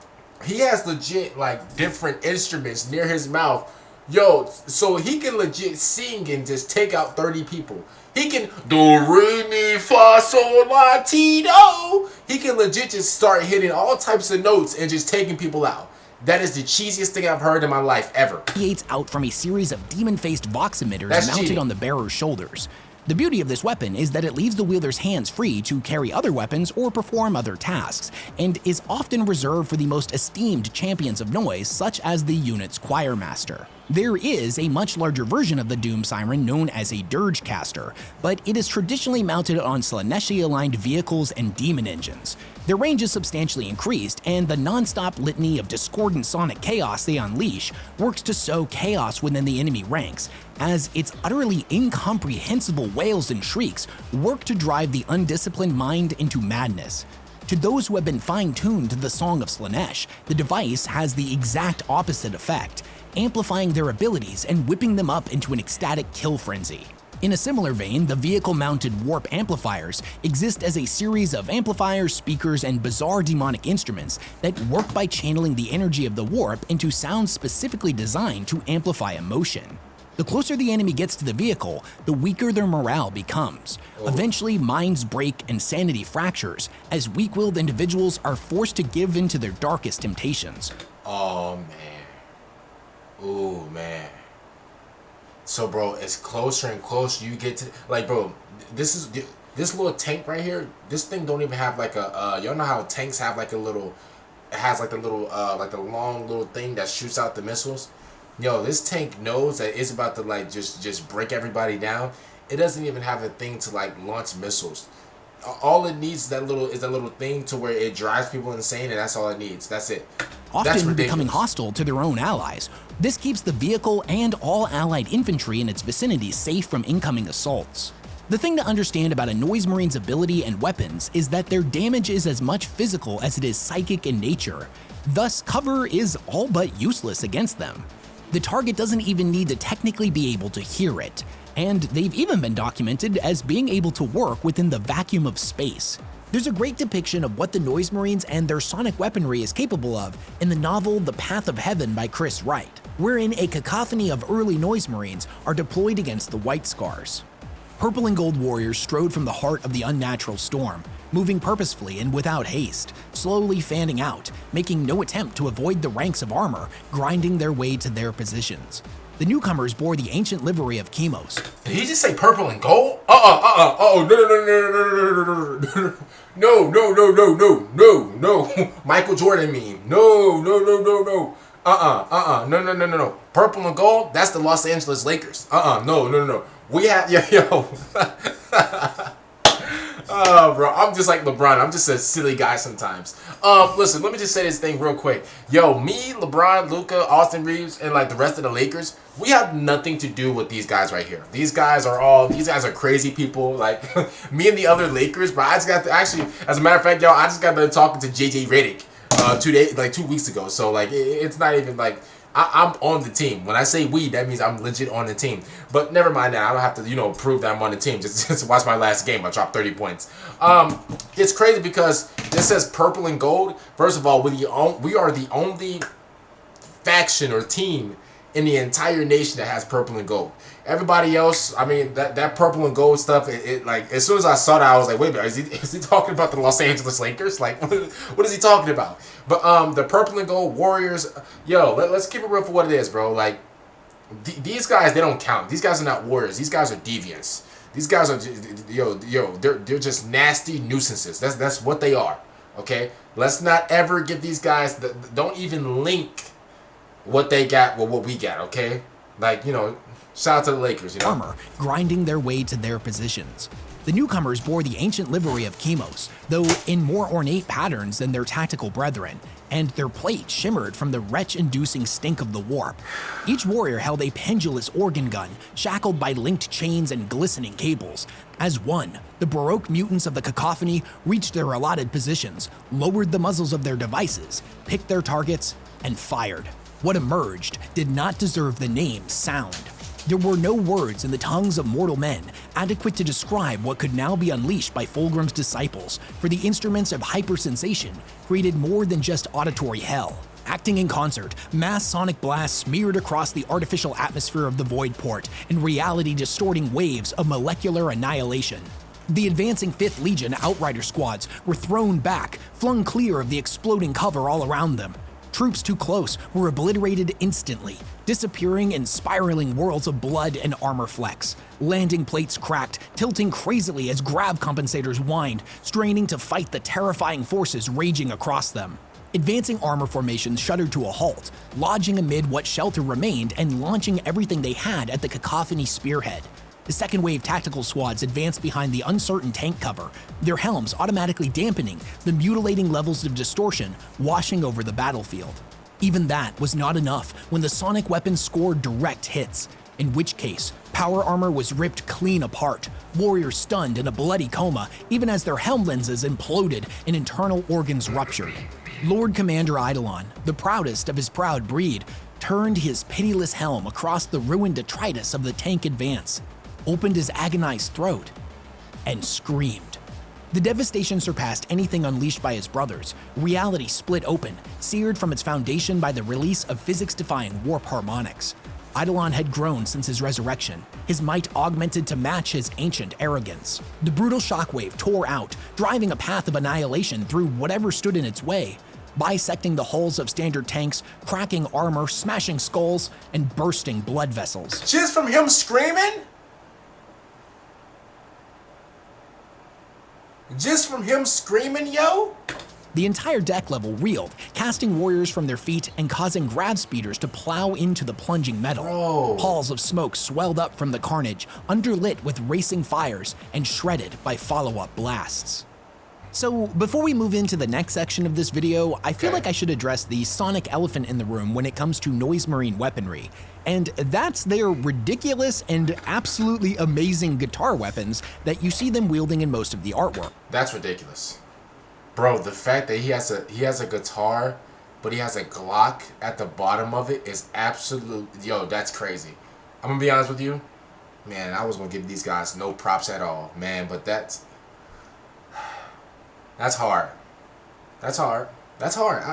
[SPEAKER 1] different instruments near his mouth. Yo, so he can legit sing and just take out 30 people. He can do re mi fa sol la ti do. He can legit just start hitting all types of notes and just taking people out. That is the cheesiest thing I've heard in my life ever.
[SPEAKER 3] Radiates out from a series of demon-faced vox emitters mounted
[SPEAKER 1] cheating
[SPEAKER 3] on the bearer's shoulders. The beauty of this weapon is that it leaves the wielder's hands free to carry other weapons or perform other tasks, and is often reserved for the most esteemed champions of noise, such as the unit's choir master. There is a much larger version of the Doom Siren known as a dirge caster, but it is traditionally mounted on slaanesh-aligned vehicles and demon engines. Their range is substantially increased, and the non-stop litany of discordant sonic chaos they unleash works to sow chaos within the enemy ranks, as its utterly incomprehensible wails and shrieks work to drive the undisciplined mind into madness. To those who have been fine-tuned to the Song of Slaanesh, the device has the exact opposite effect, amplifying their abilities and whipping them up into an ecstatic kill frenzy. In a similar vein, the vehicle-mounted warp amplifiers exist as a series of amplifiers, speakers, and bizarre demonic instruments that work by channeling the energy of the warp into sounds specifically designed to amplify emotion. The closer the enemy gets to the vehicle, the weaker their morale becomes. Eventually, minds break and sanity fractures, as weak-willed individuals are forced to give in to their darkest temptations.
[SPEAKER 1] Oh, man. Ooh, man. So, bro, it's closer and closer you get to, like, bro, this little tank right here, this thing don't even have like a, y'all know how tanks have like a little, it has like a little, like a long little thing that shoots out the missiles? Yo, this tank knows that it's about to like just break everybody down. It doesn't even have a thing to like launch missiles. All it needs is that little thing to where it drives people insane, and that's all it needs. That's it.
[SPEAKER 3] Often becoming hostile to their own allies. This keeps the vehicle and all allied infantry in its vicinity safe from incoming assaults. The thing to understand about a Noise Marine's ability and weapons is that their damage is as much physical as it is psychic in nature. Thus, cover is all but useless against them. The target doesn't even need to technically be able to hear it, and they've even been documented as being able to work within the vacuum of space. There's a great depiction of what the Noise Marines and their sonic weaponry is capable of in the novel The Path of Heaven by Chris Wright, wherein a cacophony of early Noise Marines are deployed against the White Scars. Purple and gold warriors strode from the heart of the unnatural storm, moving purposefully and without haste, slowly fanning out, making no attempt to avoid the ranks of armor, grinding their way to their positions. The newcomers bore the ancient livery of Chemos.
[SPEAKER 1] Did he just say purple and gold? No. Michael Jordan meme. No. No. Purple and gold, that's the Los Angeles Lakers. No. We have, yo. Oh, bro, I'm just like LeBron. I'm just a silly guy sometimes. Listen, let me just say this thing real quick. Yo, me, LeBron, Luka, Austin Reeves, and like the rest of the Lakers, we have nothing to do with these guys right here. These guys are crazy people. Like me and the other Lakers, but I just got to actually, as a matter of fact, yo, I just got done talking to JJ Redick 2 weeks ago. So like, it's not even like, I'm on the team. When I say we, that means I'm legit on the team. But never mind that. I don't have to, prove that I'm on the team. Just watch my last game. I dropped 30 points. It's crazy because this says purple and gold. First of all, we are the only faction or team in the entire nation that has purple and gold. Everybody else, I mean, that purple and gold stuff, it like, as soon as I saw that, I was like, wait a minute, is he talking about the Los Angeles Lakers? Like, what is he talking about? But the purple and gold Warriors, yo, let's keep it real for what it is, bro. Like, these guys, they don't count. These guys are not warriors. These guys are deviants. These guys are, they're just nasty nuisances. That's what they are, okay? Let's not ever give these guys, don't even link what they got with what we got, okay? Like, shout out to the Lakers,
[SPEAKER 3] Armor, grinding their way to their positions. The newcomers bore the ancient livery of chemos, though in more ornate patterns than their tactical brethren, and their plate shimmered from the retch-inducing stink of the warp. Each warrior held a pendulous organ gun, shackled by linked chains and glistening cables. As one, the Baroque mutants of the cacophony reached their allotted positions, lowered the muzzles of their devices, picked their targets, and fired. What emerged did not deserve the name Sound. There were no words in the tongues of mortal men adequate to describe what could now be unleashed by Fulgrim's disciples, for the instruments of hypersensation created more than just auditory hell. Acting in concert, mass sonic blasts smeared across the artificial atmosphere of the Void Port in reality-distorting waves of molecular annihilation. The advancing 5th Legion Outrider squads were thrown back, flung clear of the exploding cover all around them. Troops too close were obliterated instantly, disappearing in spiraling whirls of blood and armor flecks. Landing plates cracked, tilting crazily as grav compensators whined, straining to fight the terrifying forces raging across them. Advancing armor formations shuddered to a halt, lodging amid what shelter remained and launching everything they had at the cacophony spearhead. The second wave tactical squads advanced behind the uncertain tank cover, their helms automatically dampening the mutilating levels of distortion washing over the battlefield. Even that was not enough when the sonic weapons scored direct hits, in which case power armor was ripped clean apart, warriors stunned in a bloody coma even as their helm lenses imploded and internal organs ruptured. Lord Commander Eidolon, the proudest of his proud breed, turned his pitiless helm across the ruined detritus of the tank advance, opened his agonized throat, and screamed. The devastation surpassed anything unleashed by his brothers. Reality split open, seared from its foundation by the release of physics-defying warp harmonics. Eidolon had grown since his resurrection, his might augmented to match his ancient arrogance. The brutal shockwave tore out, driving a path of annihilation through whatever stood in its way, bisecting the hulls of standard tanks, cracking armor, smashing skulls, and bursting blood vessels.
[SPEAKER 1] Just from him screaming? Just from him screaming, yo?
[SPEAKER 3] The entire deck level reeled, casting warriors from their feet and causing grav speeders to plow into the plunging metal.
[SPEAKER 1] Bro.
[SPEAKER 3] Halls of smoke swelled up from the carnage, underlit with racing fires and shredded by follow-up blasts. So before we move into the next section of this video, I feel like I should address the sonic elephant in the room when it comes to noise marine weaponry. And that's their ridiculous and absolutely amazing guitar weapons that you see them wielding in most of the artwork.
[SPEAKER 1] That's ridiculous. Bro, the fact that he has a guitar, but he has a Glock at the bottom of it is absolute. Yo, that's crazy. I'm gonna be honest with you, man. I was gonna give these guys no props at all, man. But that's hard. That's hard. That's hard.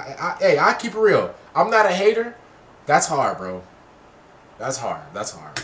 [SPEAKER 1] Hey, I keep it real. I'm not a hater. That's hard, bro. That's hard. That's hard.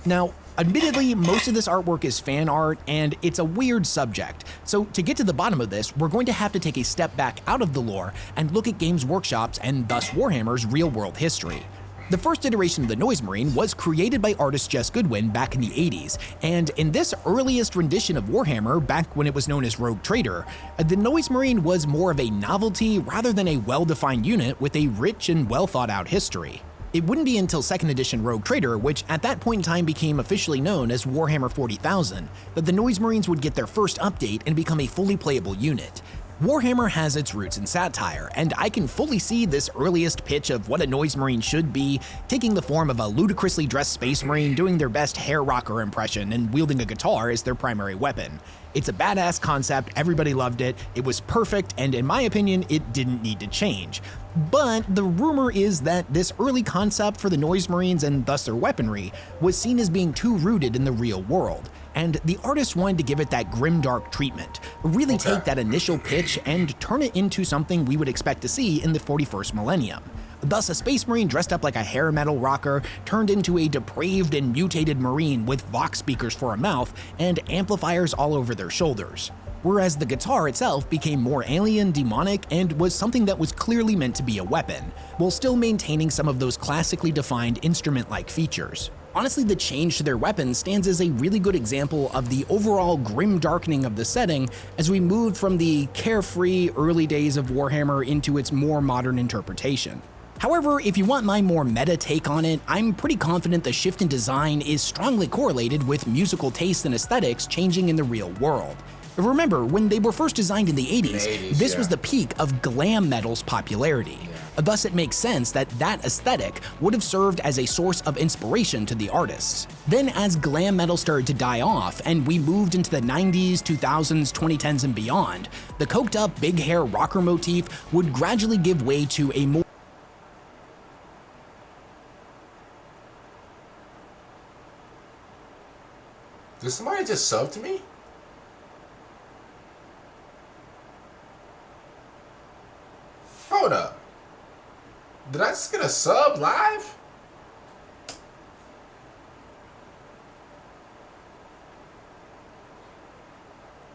[SPEAKER 3] Now, admittedly, most of this artwork is fan art, and it's a weird subject. So to get to the bottom of this, we're going to have to take a step back out of the lore and look at Games Workshop's and thus Warhammer's real-world history. The first iteration of the Noise Marine was created by artist Jess Goodwin back in the 80s, and in this earliest rendition of Warhammer, back when it was known as Rogue Trader, the Noise Marine was more of a novelty rather than a well-defined unit with a rich and well-thought-out history. It wouldn't be until 2nd edition Rogue Trader, which at that point in time became officially known as Warhammer 40,000, that the Noise Marines would get their first update and become a fully playable unit. Warhammer has its roots in satire, and I can fully see this earliest pitch of what a Noise Marine should be, taking the form of a ludicrously dressed Space Marine doing their best hair rocker impression and wielding a guitar as their primary weapon. It's a badass concept, everybody loved it, it was perfect, and in my opinion, it didn't need to change. But the rumor is that this early concept for the Noise Marines and thus their weaponry was seen as being too rooted in the real world, and the artist wanted to give it that grimdark treatment, really take that initial pitch and turn it into something we would expect to see in the 41st millennium. Thus, a Space Marine dressed up like a hair metal rocker turned into a depraved and mutated Marine with Vox speakers for a mouth and amplifiers all over their shoulders. Whereas the guitar itself became more alien, demonic, and was something that was clearly meant to be a weapon, while still maintaining some of those classically defined instrument-like features. Honestly, the change to their weapons stands as a really good example of the overall grim darkening of the setting as we moved from the carefree early days of Warhammer into its more modern interpretation. However, if you want my more meta take on it, I'm pretty confident the shift in design is strongly correlated with musical tastes and aesthetics changing in the real world. Remember, when they were first designed in the 80s, this was the peak of glam metal's popularity. Thus, it makes sense that that aesthetic would have served as a source of inspiration to the artists. Then, as glam metal started to die off and we moved into the 90s, 2000s, 2010s, and beyond, the coked up big hair rocker motif would gradually give way to a more
[SPEAKER 1] Did somebody just sub to me? Hold up. Did I just get a sub live?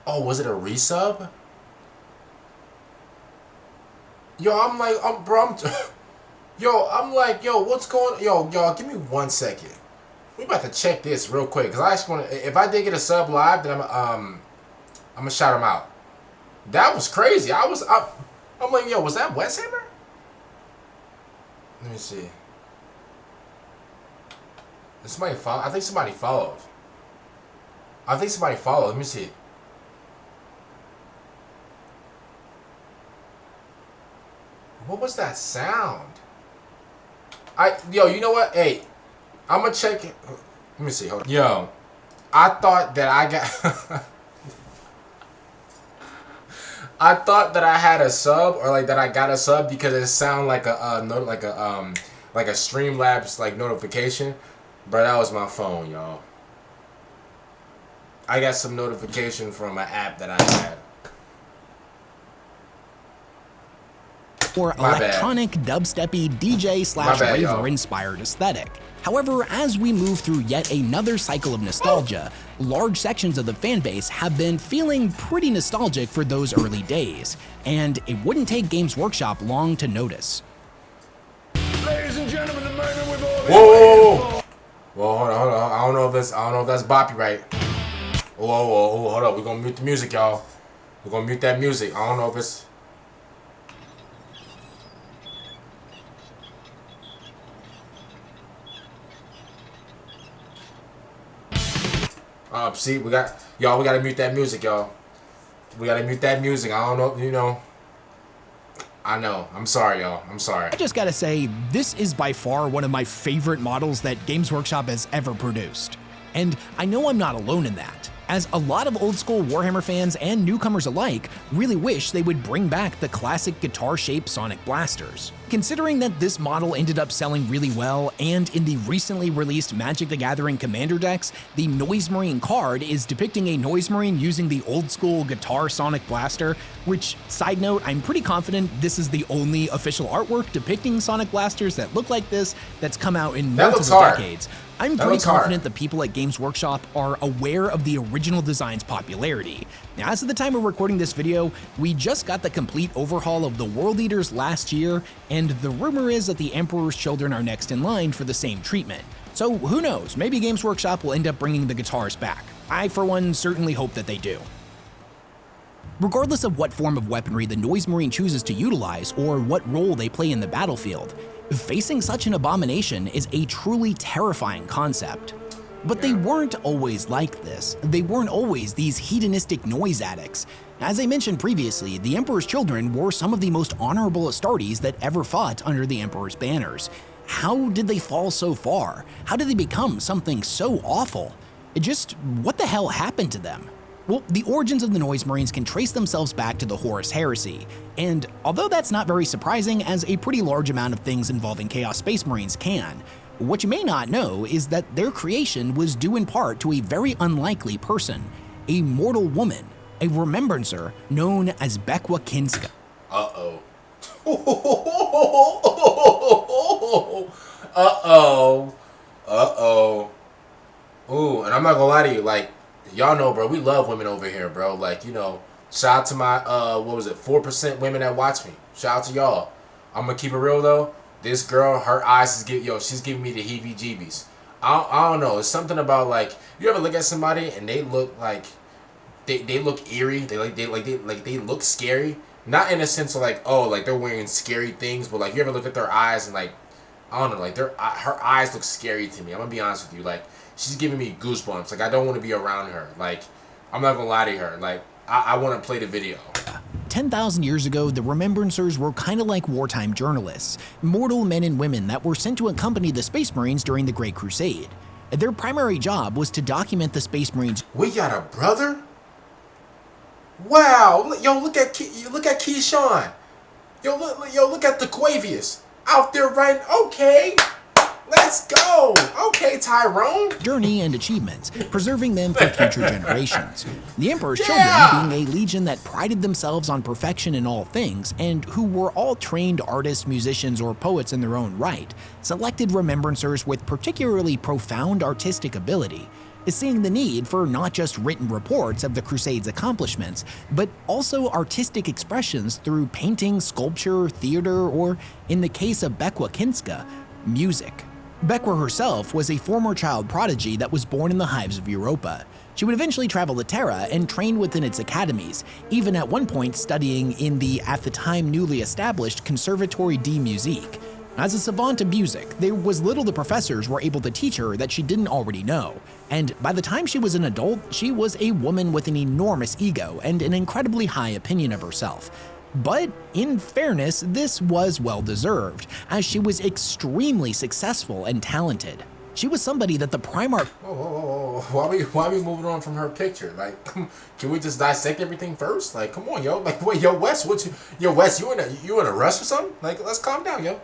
[SPEAKER 1] Oh, was it a resub? Yo, I'm like, yo, what's going on? Yo, y'all, give me 1 second. We about to check this real quick, because I actually want to, if I did get a sub live, then I'm gonna shout him out. That was crazy. I'm like, yo, was that weshammer? Let me see. Did somebody follow? I think somebody followed. Let me see. What was that sound? Yo, you know what? Hey, I'm gonna check it. Let me see. Hold on. Yo, I thought that I got. I thought that I had a sub, or like that I got a sub, because it sounded like a Streamlabs like notification, but that was my phone, y'all. I got some notification from an app that I had.
[SPEAKER 3] Or electronic, dubsteppy, DJ/raver inspired aesthetic. However, as we move through yet another cycle of nostalgia, large sections of the fanbase have been feeling pretty nostalgic for those early days, and it wouldn't take Games Workshop long to notice.
[SPEAKER 4] Ladies and gentlemen, the moment we've all
[SPEAKER 1] Whoa!
[SPEAKER 4] been waiting for.
[SPEAKER 1] Well, hold on. I don't know if that's boppy right. Whoa, hold up. We're gonna mute the music, y'all. We're gonna mute that music. I don't know if it's. See, we gotta mute that music, y'all. We gotta mute that music. I don't know, you know. I know. I'm sorry, y'all. I'm sorry.
[SPEAKER 3] I just gotta say, this is by far one of my favorite models that Games Workshop has ever produced. And I know I'm not alone in that, as a lot of old school Warhammer fans and newcomers alike really wish they would bring back the classic guitar-shaped sonic blasters. Considering that this model ended up selling really well, and in the recently released Magic the Gathering Commander decks, the Noise Marine card is depicting a Noise Marine using the old school guitar sonic blaster, which, side note, I'm pretty confident this is the only official artwork depicting sonic blasters that look like this that's come out in multiple decades. I'm pretty confident the people at Games Workshop are aware of the original design's popularity. Now, as of the time of recording this video, we just got the complete overhaul of the World Eaters last year, and the rumor is that the Emperor's Children are next in line for the same treatment. So who knows, maybe Games Workshop will end up bringing the guitars back. I, for one, certainly hope that they do. Regardless of what form of weaponry the Noise Marine chooses to utilize or what role they play in the battlefield, facing such an abomination is a truly terrifying concept. But they weren't always like this. They weren't always these hedonistic noise addicts. As I mentioned previously, the Emperor's Children were some of the most honorable astartes that ever fought under the Emperor's banners. How did they fall so far? How did they become something so awful? What the hell happened to them? Well, the origins of the Noise Marines can trace themselves back to the Horus heresy, and although that's not very surprising, as a pretty large amount of things involving Chaos Space Marines can, what you may not know is that their creation was due in part to a very unlikely person, a mortal woman, a remembrancer known as Bekwa Kinska.
[SPEAKER 1] Uh-oh. Uh-oh. Ooh, and I'm not gonna lie to you, like, y'all know, bro, we love women over here, bro. Like, you know, shout out to my, 4% women that watch me. Shout out to y'all. I'm gonna keep it real, though. This girl, her eyes is she's giving me the heebie-jeebies. I don't know. It's something about, like, you ever look at somebody and they look like, they look eerie. They look scary. Not in a sense of like, oh, like they're wearing scary things, but like you ever look at their eyes and like, I don't know, like her eyes look scary to me. I'm gonna be honest with you, like she's giving me goosebumps. Like I don't want to be around her. Like I'm not gonna lie to her. Like I want to play the video.
[SPEAKER 3] 10,000 years ago, the Remembrancers were kind of like wartime journalists, mortal men and women that were sent to accompany the Space Marines during the Great Crusade. Their primary job was to document the Space Marines.
[SPEAKER 1] We got a brother? Wow! Yo, look at Keyshawn. Yo, look at the Quavius out there writing. Okay, let's go. Okay, Tyrone.
[SPEAKER 3] Journey and achievements, preserving them for future generations. The Emperor's children being a legion that prided themselves on perfection in all things, and who were all trained artists, musicians, or poets in their own right, selected Remembrancers with particularly profound artistic ability, seeing the need for not just written reports of the Crusade's accomplishments, but also artistic expressions through painting, sculpture, theater, or, in the case of Bekwa Kinska, music. Bekwa herself was a former child prodigy that was born in the hives of Europa. She would eventually travel to Terra and train within its academies, even at one point studying in the, at the time, newly established Conservatoire de Musique. As a savant of music, there was little the professors were able to teach her that she didn't already know, and by the time she was an adult, she was a woman with an enormous ego and an incredibly high opinion of herself. But in fairness, this was well-deserved, as she was extremely successful and talented. She was somebody that the Primarch—
[SPEAKER 1] Whoa. Why are we moving on from her picture? Like, can we just dissect everything first? Like, come on, yo. Like, wait, yo, Wes, Wes, you in a rush or something? Like, let's calm down, yo.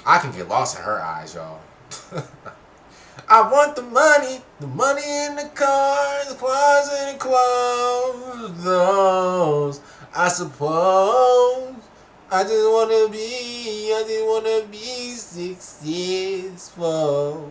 [SPEAKER 1] I can get lost in her eyes, y'all. I want the money in the car, the closet and clothes. I suppose I just wanna be successful.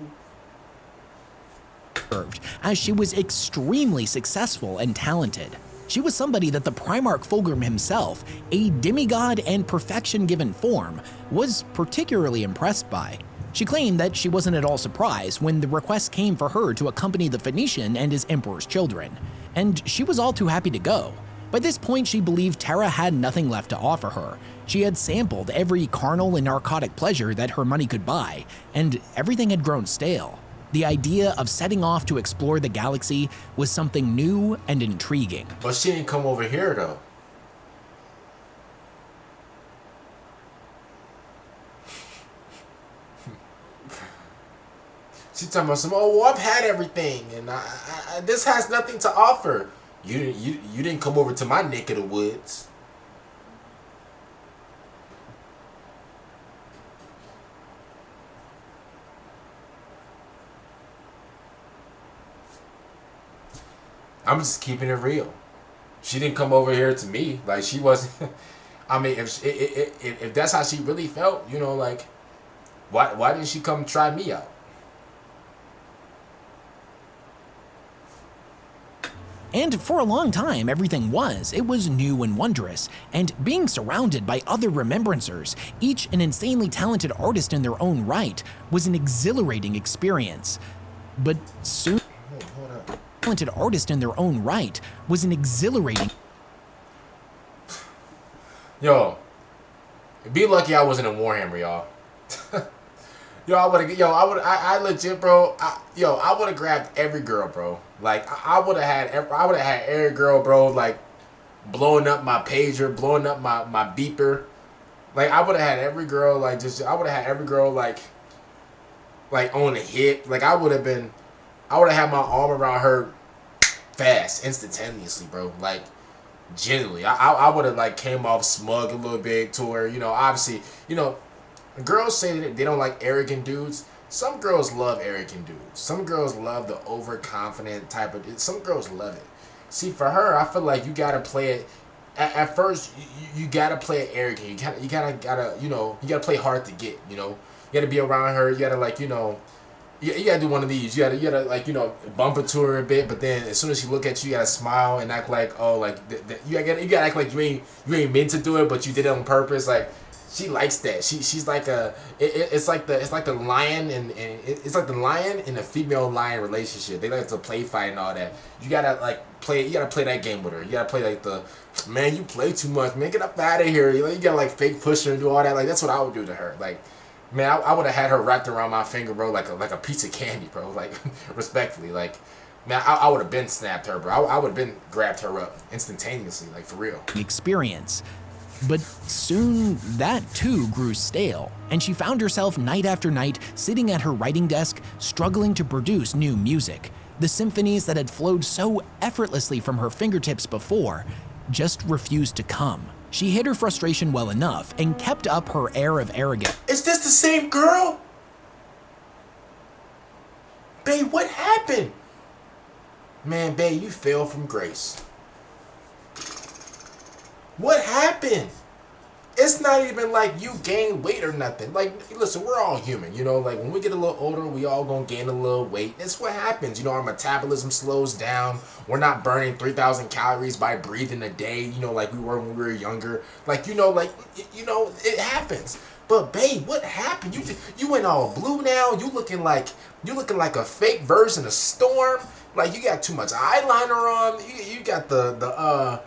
[SPEAKER 3] As she was extremely successful and talented. She was somebody that the Primarch Fulgrim himself, a demigod and perfection-given form, was particularly impressed by. She claimed that she wasn't at all surprised when the request came for her to accompany the Phoenician and his emperor's children, and she was all too happy to go. By this point, she believed Terra had nothing left to offer her. She had sampled every carnal and narcotic pleasure that her money could buy, and everything had grown stale. The idea of setting off to explore the galaxy was something new and intriguing.
[SPEAKER 1] But she didn't come over here, though. She talking about some, oh, I've had everything, and this has nothing to offer. You didn't come over to my neck of the woods. I'm just keeping it real. She didn't come over here to me. Like, she wasn't. I mean, if that's how she really felt, you know, like, why didn't she come try me out?
[SPEAKER 3] And for a long time, everything was. It was new and wondrous, and being surrounded by other Remembrancers, each an insanely talented artist in their own right, was an exhilarating experience. But soon, talented artist in their own right was an exhilarating.
[SPEAKER 1] Yo, be lucky I wasn't in Warhammer, y'all. I legit, bro. I would have grabbed every girl, bro. Like, I would have had every girl, bro. Like, blowing up my pager, blowing up my beeper. Like, I would have had every girl, like, like on the hip. Like, I would have had my arm around her fast, instantaneously, bro. Like, genuinely, I would have like came off smug a little bit to her. You know, obviously, you know. Girls say that they don't like arrogant dudes. Some girls love arrogant dudes. Some girls love the overconfident type of. Some girls love it. See, for her, I feel like you gotta play it. At first, you gotta play it arrogant. You gotta play hard to get. You know, you gotta be around her. You gotta like, you know, you gotta do one of these. You gotta like, you know, bump into her a bit. But then as soon as she look at you, you gotta smile and act like, oh, like you gotta act like you ain't meant to do it, but you did it on purpose. Like. She likes that. She's like it's like the lion and it's like the lion and the female lion relationship. They like to play fight and all that. You gotta play that game with her. You gotta play like the, man, you play too much, man, get up out of here. You gotta like fake push her and do all that. Like that's what I would do to her. Like, man, I would have had her wrapped around my finger, bro, like a piece of candy, bro. Like respectfully, like, man, I would have been snapped her, bro. I would have been grabbed her up instantaneously, like for real.
[SPEAKER 3] Experience. But soon, that too grew stale, and she found herself night after night sitting at her writing desk, struggling to produce new music. The symphonies that had flowed so effortlessly from her fingertips before just refused to come. She hid her frustration well enough and kept up her air of arrogance.
[SPEAKER 1] Is this the same girl? Babe, what happened? Man, babe, you fell from grace. What happened? It's not even like you gained weight or nothing. Like, listen, we're all human, you know? Like, when we get a little older, we all gonna gain a little weight. That's what happens. You know, our metabolism slows down. We're not burning 3,000 calories by breathing a day, you know, like we were when we were younger. Like, you know, it happens. But, babe, what happened? You went all blue now. You looking like a fake version of Storm. Like, you got too much eyeliner on. You got the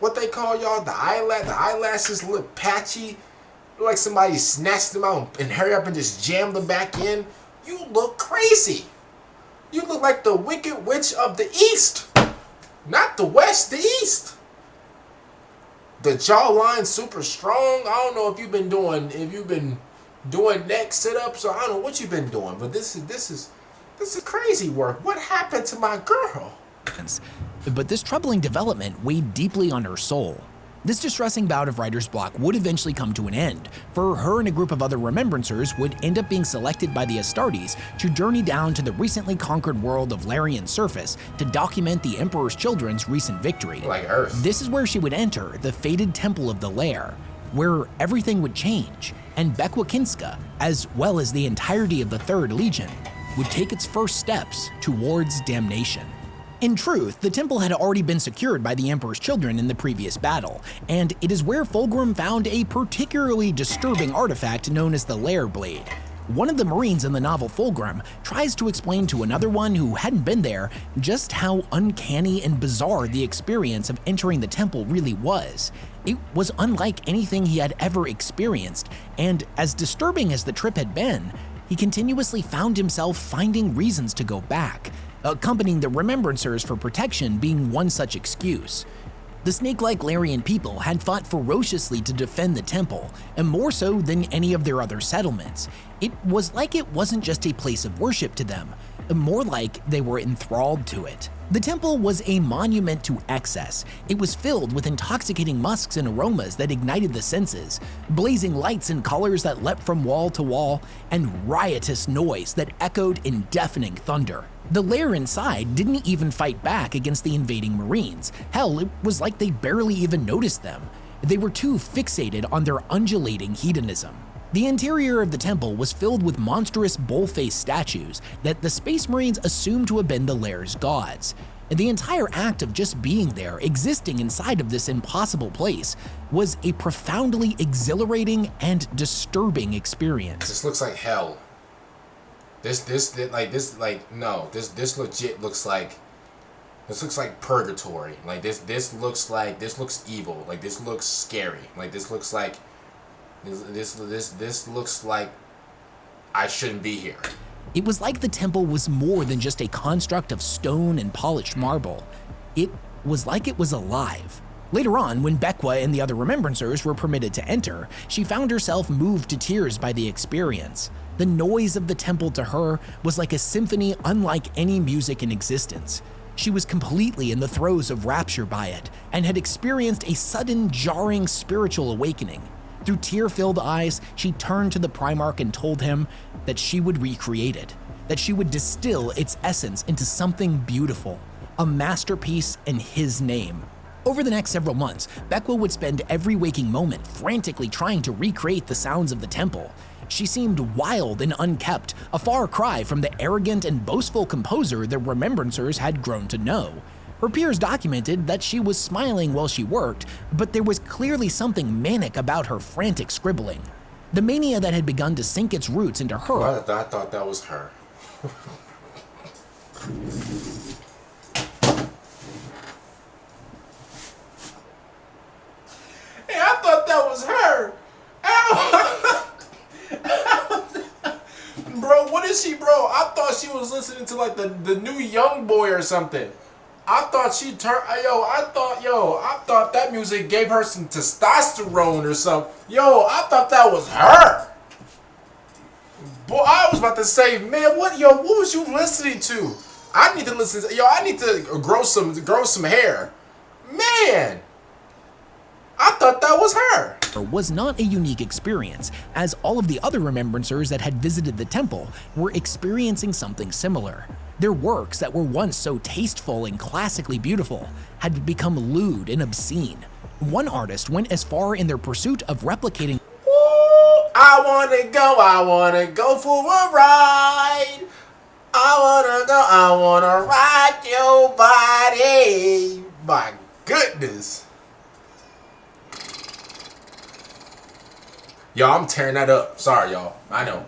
[SPEAKER 1] what they call y'all, the eyelashes look patchy, like somebody snatched them out and hurry up and just jammed them back in. You look crazy. You look like the Wicked Witch of the East, not the West, the East. The jawline super strong. I don't know if you've been doing neck sit-ups, or I don't know what you've been doing, but this is crazy work. What happened to my girl?
[SPEAKER 3] But this troubling development weighed deeply on her soul. This distressing bout of writer's block would eventually come to an end, for her and a group of other remembrancers would end up being selected by the Astartes to journey down to the recently conquered world of Larian Surface to document the Emperor's Children's recent victory.
[SPEAKER 1] Like Earth.
[SPEAKER 3] This is where she would enter the fated Temple of the Lair, where everything would change, and Bekwa Kinska, as well as the entirety of the Third Legion, would take its first steps towards damnation. In truth, the temple had already been secured by the Emperor's Children in the previous battle, and it is where Fulgrim found a particularly disturbing artifact known as the Lair Blade. One of the Marines in the novel Fulgrim tries to explain to another one who hadn't been there just how uncanny and bizarre the experience of entering the temple really was. It was unlike anything he had ever experienced, and as disturbing as the trip had been, he continuously found himself finding reasons to go back, accompanying the Remembrancers for protection being one such excuse. The snake-like Larian people had fought ferociously to defend the temple, and more so than any of their other settlements. It was like it wasn't just a place of worship to them, more like they were enthralled to it. The temple was a monument to excess. It was filled with intoxicating musks and aromas that ignited the senses, blazing lights and colors that leapt from wall to wall, and riotous noise that echoed in deafening thunder. The lair inside didn't even fight back against the invading Marines. Hell, it was like they barely even noticed them. They were too fixated on their undulating hedonism. The interior of the temple was filled with monstrous bull-faced statues that the Space Marines assumed to have been the lair's gods. And the entire act of just being there, existing inside of this impossible place, was a profoundly exhilarating and disturbing experience.
[SPEAKER 1] This looks like hell. This legit looks like, this looks like purgatory. Like this looks evil. Like this looks scary. Like this looks like, this looks like I shouldn't be here.
[SPEAKER 3] It was like the temple was more than just a construct of stone and polished marble. It was like it was alive. Later on, when Bekwa and the other Remembrancers were permitted to enter, she found herself moved to tears by the experience. The noise of the temple to her was like a symphony unlike any music in existence. She was completely in the throes of rapture by it, and had experienced a sudden, jarring spiritual awakening. Through tear-filled eyes, she turned to the Primarch and told him that she would recreate it, that she would distill its essence into something beautiful, a masterpiece in his name. Over the next several months, Bekwa would spend every waking moment frantically trying to recreate the sounds of the temple. She seemed wild and unkept, a far cry from the arrogant and boastful composer the Remembrancers had grown to know. Her peers documented that she was smiling while she worked, but there was clearly something manic about her frantic scribbling. The mania that had begun to sink its roots into her.
[SPEAKER 1] Well, I thought that was her. Hey, I thought that was her. Bro, what is she, bro? I thought she was listening to like the new Young Boy or something. I thought she turned, I thought that music gave her some testosterone or something. Yo, I thought that was her. Boy, I was about to say, man, what was you listening to? I need to listen to, I need to grow some hair. Man, I thought that was her.
[SPEAKER 3] Was not a unique experience, as all of the other remembrancers that had visited the temple were experiencing something similar. Their works that were once so tasteful and classically beautiful had become lewd and obscene. One artist went as far in their pursuit of replicating.
[SPEAKER 1] Ooh, I wanna go for a ride. I wanna ride your body. My goodness. Yo, I'm tearing that up. Sorry, y'all. I know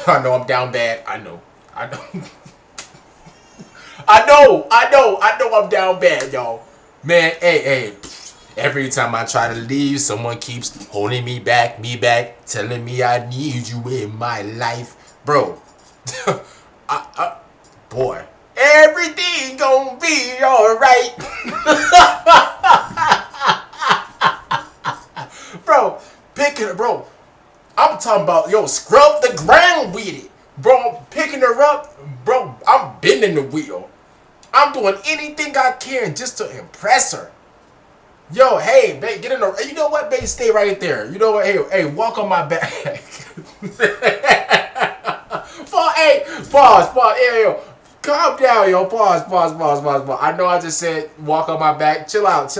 [SPEAKER 1] I'm down bad. I know. I know I'm down bad, y'all. Man, hey. Every time I try to leave, someone keeps holding me back, telling me I need you in my life. Bro, boy, everything gonna be alright. Bro, I'm talking about, yo, scrub the ground with it. Bro, I'm picking her up. Bro, I'm bending the wheel. I'm doing anything I can just to impress her. Yo, hey, babe, get in the, you know what, babe, stay right there. You know what, hey, walk on my back. Pause, yo, calm down, yo, pause. I know I just said walk on my back. Chill out.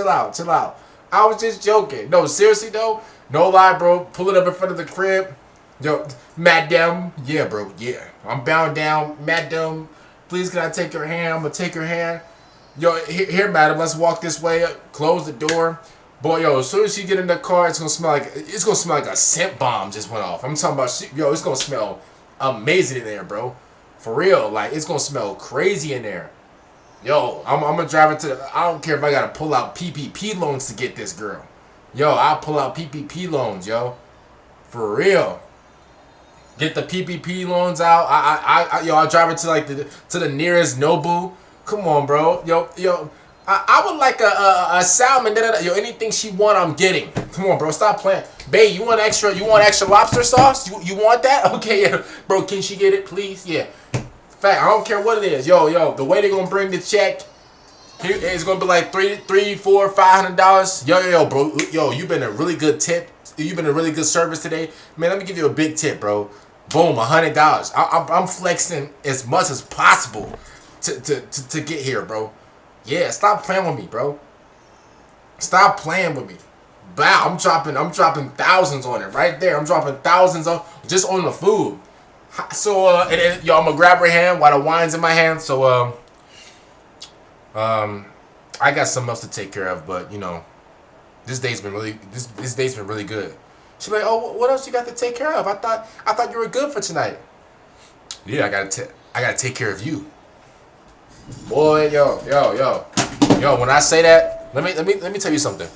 [SPEAKER 1] I was just joking. No, seriously though, no lie, bro. Pull it up in front of the crib. Yo, madam, yeah, bro, yeah. I'm bound down, madam. Please, can I take your hand? I'm gonna take your hand. Yo, here, madam. Let's walk this way. Close the door. Boy, yo, as soon as you get in the car, it's gonna smell like a scent bomb just went off. I'm talking about, yo, it's gonna smell amazing in there, bro. For real, like it's gonna smell crazy in there. Yo, I'm gonna drive it to. I don't care if I gotta pull out PPP loans to get this girl. Yo, I'll pull out PPP loans, yo. For real. Get the PPP loans out. I'll drive it to like to the nearest Nobu. Come on, bro. Yo. I would like a salmon. Yo, anything she want, I'm getting. Come on, bro. Stop playing. Babe, you want extra lobster sauce? You want that? Okay, yeah. Bro, can she get it, please? Yeah. Fact, I don't care what it is. Yo, the way they gonna bring the check, it's gonna be like $300, $400, $500. Yo, bro. Yo, you been a really good tip. You've been a really good service today. Man, let me give you a big tip, bro. Boom, $100. I'm flexing as much as possible to get here, bro. Yeah, stop playing with me, bro. Stop playing with me. Bow, I'm dropping thousands on it right there. I'm dropping thousands on just on the food. So yo, I'm gonna grab her hand while the wine's in my hand. So I got something else to take care of, but you know, this day's been really good. She's like, oh, what else you got to take care of? I thought you were good for tonight. Yeah, I gotta take care of you. Boy, yo. When I say that, let me tell you something.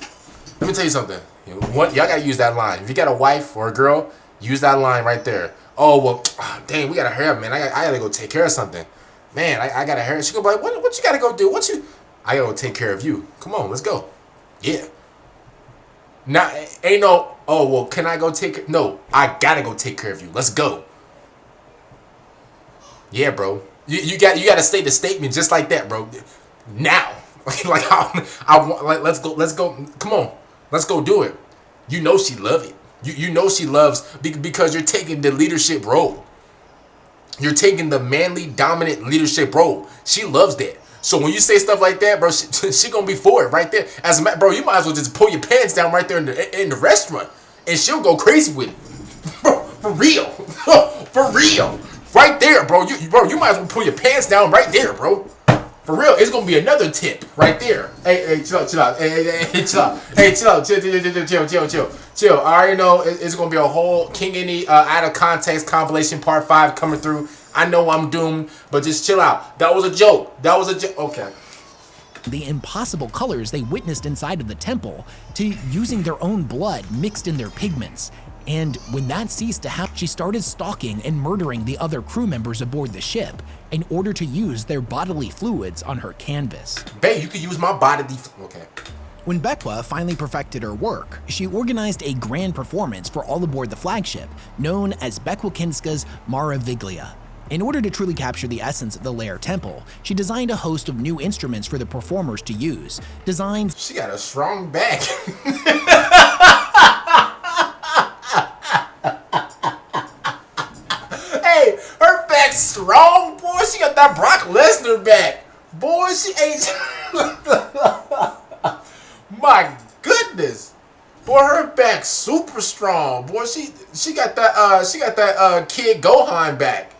[SPEAKER 1] Y'all gotta use that line. If you got a wife or a girl, use that line right there. Oh well, dang, we gotta hurry up, man. I gotta go take care of something. Man, I gotta hurry. She gonna be like, what you gotta go do? I gotta go take care of you. Come on, let's go. Yeah. Now, ain't no, oh, well, can I go take, no, I gotta go take care of you. Let's go. Yeah, bro. You gotta say the statement just like that, bro. Now. Let's go. Come on. Let's go do it. You know she love it. You know she loves, because you're taking the leadership role. You're taking the manly, dominant leadership role. She loves that. So when you say stuff like that, bro, she gonna be for it right there. Bro, you might as well just pull your pants down right there in the restaurant, and she'll go crazy with it. Bro, for real, for real, right there, bro. You might as well pull your pants down right there, bro. For real, it's gonna be another tip right there. Hey, chill out. Hey, chill. I already know it's gonna be a whole King Any out of context compilation part 5 coming through. I know I'm doomed, but just chill out. That was a joke. Okay.
[SPEAKER 3] The impossible colors they witnessed inside of the temple to using their own blood mixed in their pigments. And when that ceased to happen, she started stalking and murdering the other crew members aboard the ship in order to use their bodily fluids on her canvas.
[SPEAKER 1] Babe, you could use my bodily. Okay.
[SPEAKER 3] When Bekwa finally perfected her work, she organized a grand performance for all aboard the flagship, known as Bekwa Kinska's Maraviglia. In order to truly capture the essence of the Lair Temple, she designed a host of new instruments for the performers to use.
[SPEAKER 1] She got a strong back. Hey, her back's strong, boy. She got that Brock Lesnar back. Boy, she ain't. My goodness. Boy, her back's super strong. Boy, she got that Kid Gohan back.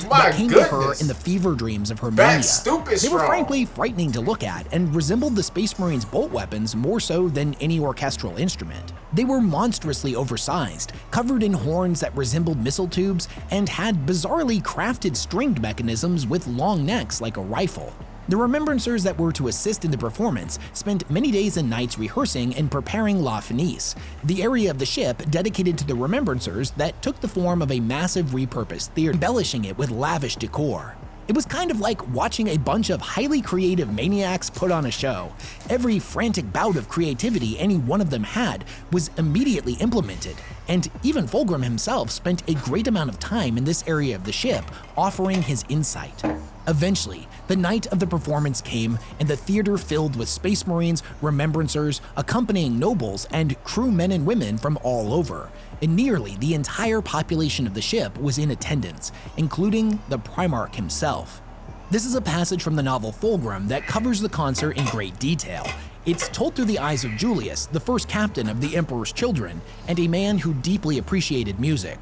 [SPEAKER 1] My
[SPEAKER 3] that came
[SPEAKER 1] goodness.
[SPEAKER 3] to her in the fever dreams of her
[SPEAKER 1] Back
[SPEAKER 3] mania.
[SPEAKER 1] stupid
[SPEAKER 3] They were
[SPEAKER 1] strong.
[SPEAKER 3] frankly frightening to look at and resembled the Space Marines' bolt weapons more so than any orchestral instrument. They were monstrously oversized, covered in horns that resembled missile tubes, and had bizarrely crafted stringed mechanisms with long necks like a rifle. The Remembrancers that were to assist in the performance spent many days and nights rehearsing and preparing La Fenice, the area of the ship dedicated to the Remembrancers that took the form of a massive repurposed theater, embellishing it with lavish decor. It was kind of like watching a bunch of highly creative maniacs put on a show. Every frantic bout of creativity any one of them had was immediately implemented, and even Fulgrim himself spent a great amount of time in this area of the ship, offering his insight. Eventually, the night of the performance came, and the theater filled with Space Marines, Remembrancers, accompanying nobles, and crew men and women from all over. And nearly the entire population of the ship was in attendance, including the Primarch himself. This is a passage from the novel Fulgrim that covers the concert in great detail. It's told through the eyes of Julius, the first captain of the Emperor's Children, and a man who deeply appreciated music.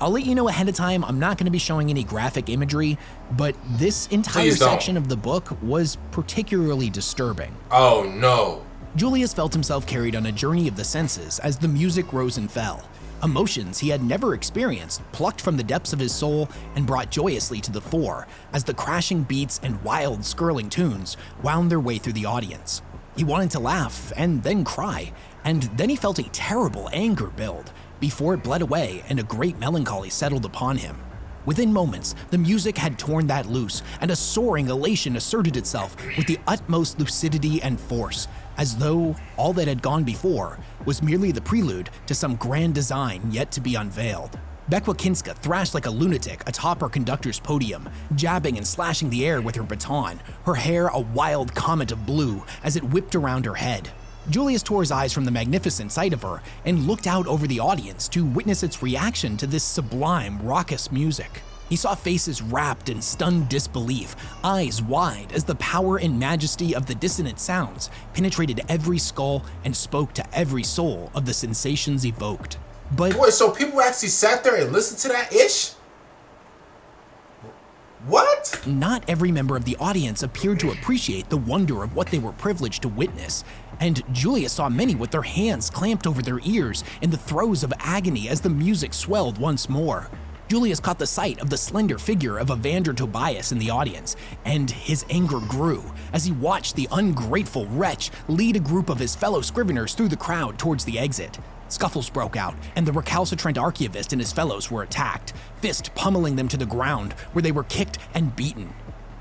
[SPEAKER 3] I'll let you know ahead of time, I'm not going to be showing any graphic imagery, but this entire section of the book was particularly disturbing.
[SPEAKER 1] Oh no.
[SPEAKER 3] Julius felt himself carried on a journey of the senses as the music rose and fell. Emotions he had never experienced plucked from the depths of his soul and brought joyously to the fore as the crashing beats and wild, skirling tunes wound their way through the audience. He wanted to laugh and then cry, and then he felt a terrible anger build, before it bled away and a great melancholy settled upon him. Within moments, the music had torn that loose, and a soaring elation asserted itself with the utmost lucidity and force, as though all that had gone before was merely the prelude to some grand design yet to be unveiled. Bekwa Kinska thrashed like a lunatic atop her conductor's podium, jabbing and slashing the air with her baton, her hair a wild comet of blue as it whipped around her head. Julius tore his eyes from the magnificent sight of her and looked out over the audience to witness its reaction to this sublime, raucous music. He saw faces wrapped in stunned disbelief, eyes wide as the power and majesty of the dissonant sounds penetrated every skull and spoke to every soul of the sensations evoked. But
[SPEAKER 1] boy, so people actually sat there and listened to that ish? What?
[SPEAKER 3] Not every member of the audience appeared to appreciate the wonder of what they were privileged to witness, and Julius saw many with their hands clamped over their ears in the throes of agony as the music swelled once more. Julius caught the sight of the slender figure of Evander Tobias in the audience, and his anger grew as he watched the ungrateful wretch lead a group of his fellow scriveners through the crowd towards the exit. Scuffles broke out, and the recalcitrant archivist and his fellows were attacked, fist pummeling them to the ground, where they were kicked and beaten.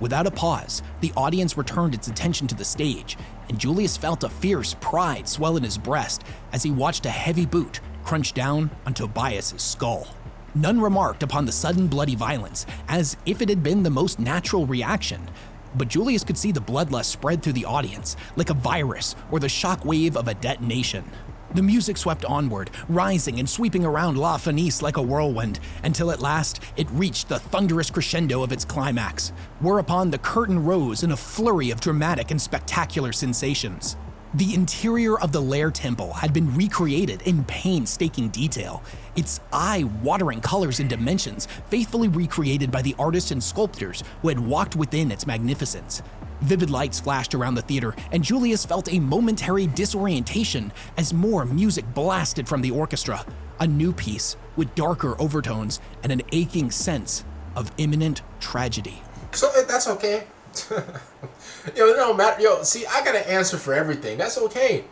[SPEAKER 3] Without a pause, the audience returned its attention to the stage, and Julius felt a fierce pride swell in his breast as he watched a heavy boot crunch down on Tobias's skull. None remarked upon the sudden bloody violence, as if it had been the most natural reaction, but Julius could see the bloodlust spread through the audience like a virus or the shock wave of a detonation. The music swept onward, rising and sweeping around La Fenice like a whirlwind, until at last it reached the thunderous crescendo of its climax, whereupon the curtain rose in a flurry of dramatic and spectacular sensations. The interior of the Lair Temple had been recreated in painstaking detail, its eye-watering colors and dimensions faithfully recreated by the artists and sculptors who had walked within its magnificence. Vivid lights flashed around the theater, and Julius felt a momentary disorientation as more music blasted from the orchestra, a new piece with darker overtones and an aching sense of imminent tragedy.
[SPEAKER 1] So that's okay. Yo, it don't matter. Yo, see, I got an answer for everything. That's okay,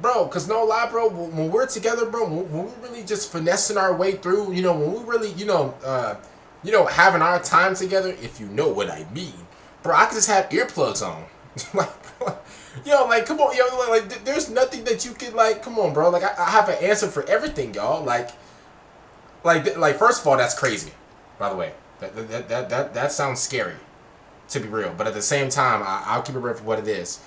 [SPEAKER 1] bro. Cause no lie, bro. When we're together, bro, when we're really just finessing our way through, you know, when we really, having our time together, if you know what I mean, bro, I could just have earplugs on. Like, come on, yo, like, there's nothing that you could, like, come on, bro. Like, I have an answer for everything, y'all. Like, first of all, that's crazy. By the way, that sounds scary, to be real. But at the same time, I'll keep it real for what it is.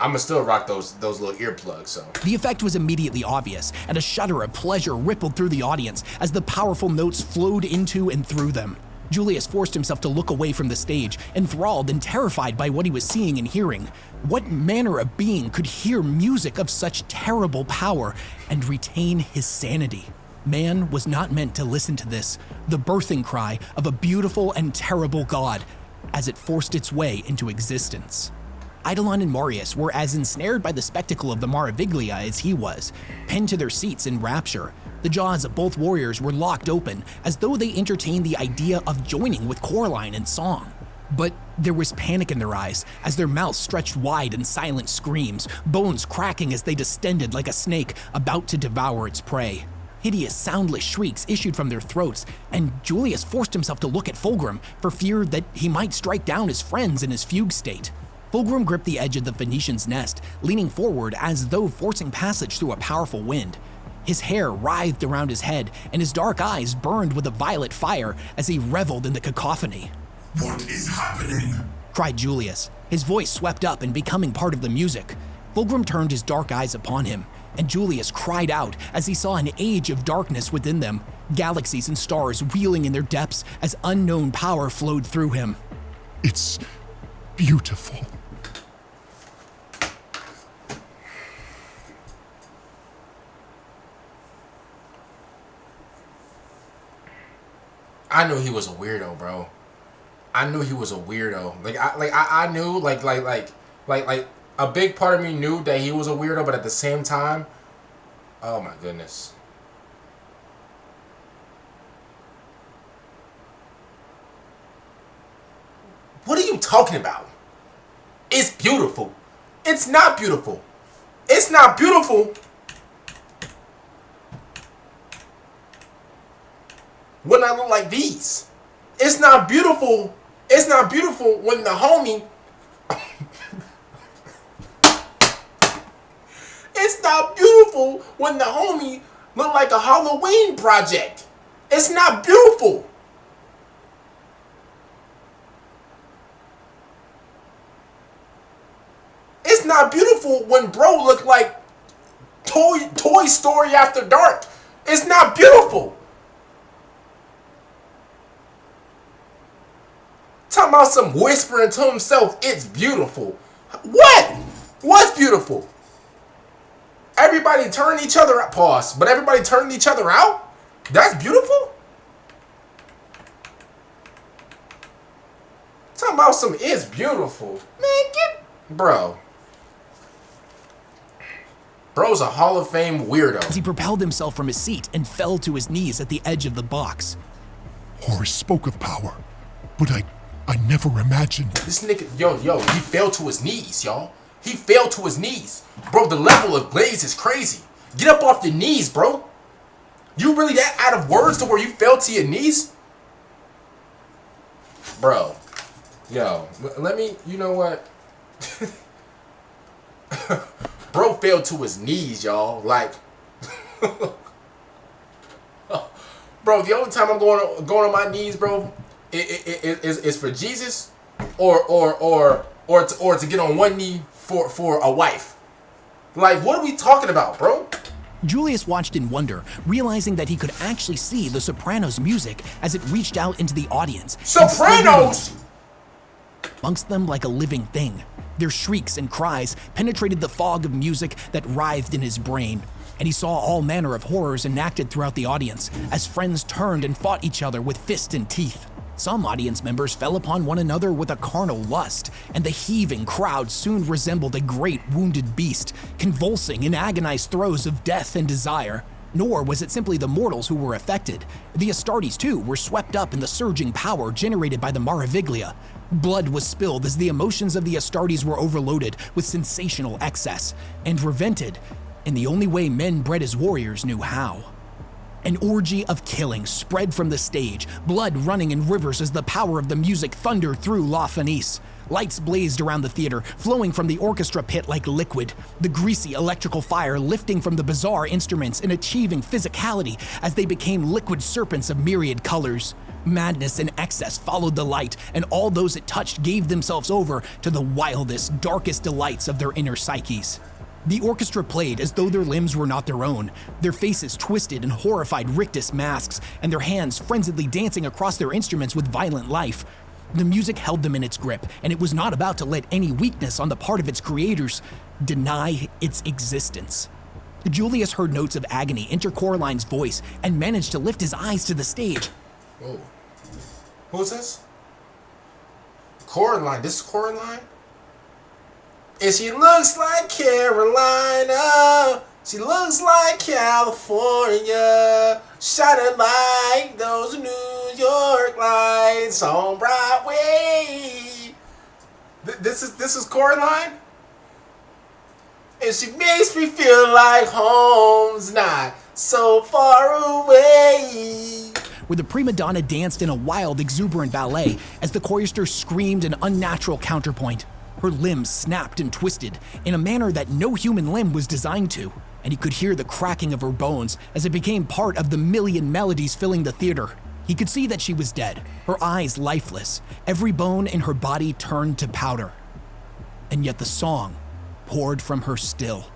[SPEAKER 1] I'ma still rock those little earplugs. So
[SPEAKER 3] the effect was immediately obvious, and a shudder of pleasure rippled through the audience as the powerful notes flowed into and through them. Julius forced himself to look away from the stage, enthralled and terrified by what he was seeing and hearing. What manner of being could hear music of such terrible power and retain his sanity? Man was not meant to listen to this, the birthing cry of a beautiful and terrible god, as it forced its way into existence. Eidolon and Marius were as ensnared by the spectacle of the Maraviglia as he was, pinned to their seats in rapture. The jaws of both warriors were locked open, as though they entertained the idea of joining with Coraline in song. But there was panic in their eyes, as their mouths stretched wide in silent screams, bones cracking as they distended like a snake about to devour its prey. Hideous, soundless shrieks issued from their throats, and Julius forced himself to look at Fulgrim for fear that he might strike down his friends in his fugue state. Fulgrim gripped the edge of the Phoenician's nest, leaning forward as though forcing passage through a powerful wind. His hair writhed around his head, and his dark eyes burned with a violet fire as he reveled in the cacophony.
[SPEAKER 4] What is happening?
[SPEAKER 3] Cried Julius, his voice swept up and becoming part of the music. Fulgrim turned his dark eyes upon him, and Julius cried out as he saw an age of darkness within them, galaxies and stars wheeling in their depths as unknown power flowed through him.
[SPEAKER 4] It's beautiful.
[SPEAKER 1] I knew he was a weirdo, bro. I knew he was a weirdo. I knew like a big part of me knew that he was a weirdo, but at the same time, oh my goodness. What are you talking about? It's beautiful. It's not beautiful. It's not beautiful when I look like these. It's not beautiful. It's not beautiful when the homie It's not beautiful when the homie look like a Halloween project. It's not beautiful. It's not beautiful when bro look like Toy Story After Dark. It's not beautiful. Talking about some whispering to himself, it's beautiful. What? What's beautiful? Everybody turning each other out. Pause. But everybody turning each other out? That's beautiful? Talking about some it's beautiful. Man, get... Bro. Bro's a Hall of Fame weirdo.
[SPEAKER 3] As he propelled himself from his seat and fell to his knees at the edge of the box.
[SPEAKER 4] Horus spoke of power, but I never imagined.
[SPEAKER 1] This nigga, yo, he fell to his knees, y'all. He fell to his knees. Bro, the level of glaze is crazy. Get up off your knees, bro. You really that out of words to where you fell to your knees? Bro. Yo, let me, you know what? Bro fell to his knees, y'all. Like, bro, the only time I'm going on my knees, bro, is for Jesus, or to get on one knee for a wife. Like, what are we talking about, bro?
[SPEAKER 3] Julius watched in wonder, realizing that he could actually see the Sopranos music as it reached out into the audience.
[SPEAKER 1] Sopranos!
[SPEAKER 3] Amongst them like a living thing. Their shrieks and cries penetrated the fog of music that writhed in his brain, and he saw all manner of horrors enacted throughout the audience as friends turned and fought each other with fist and teeth. Some audience members fell upon one another with a carnal lust, and the heaving crowd soon resembled a great wounded beast, convulsing in agonized throes of death and desire. Nor was it simply the mortals who were affected. The Astartes, too, were swept up in the surging power generated by the Maraviglia. Blood was spilled as the emotions of the Astartes were overloaded with sensational excess, and revented in the only way men bred as warriors knew how. An orgy of killing spread from the stage, blood running in rivers as the power of the music thundered through La Fenice. Lights blazed around the theater, flowing from the orchestra pit like liquid, the greasy electrical fire lifting from the bizarre instruments and achieving physicality as they became liquid serpents of myriad colors. Madness and excess followed the light, and all those it touched gave themselves over to the wildest, darkest delights of their inner psyches. The orchestra played as though their limbs were not their own, their faces twisted in horrified rictus masks, and their hands frenziedly dancing across their instruments with violent life. The music held them in its grip, and it was not about to let any weakness on the part of its creators deny its existence. Julius heard notes of agony enter Coraline's voice and managed to lift his eyes to the stage.
[SPEAKER 1] Whoa. Who's this? Coraline. This is Coraline? And she looks like Carolina. She looks like California. Shining like those New York lights on Broadway. This is Coraline? And she makes me feel like home's not so far away.
[SPEAKER 3] Where the prima donna danced in a wild, exuberant ballet as the chorister screamed an unnatural counterpoint. Her limbs snapped and twisted in a manner that no human limb was designed to, and he could hear the cracking of her bones as it became part of the million melodies filling the theater. He could see that she was dead, her eyes lifeless, every bone in her body turned to powder. And yet the song poured from her still.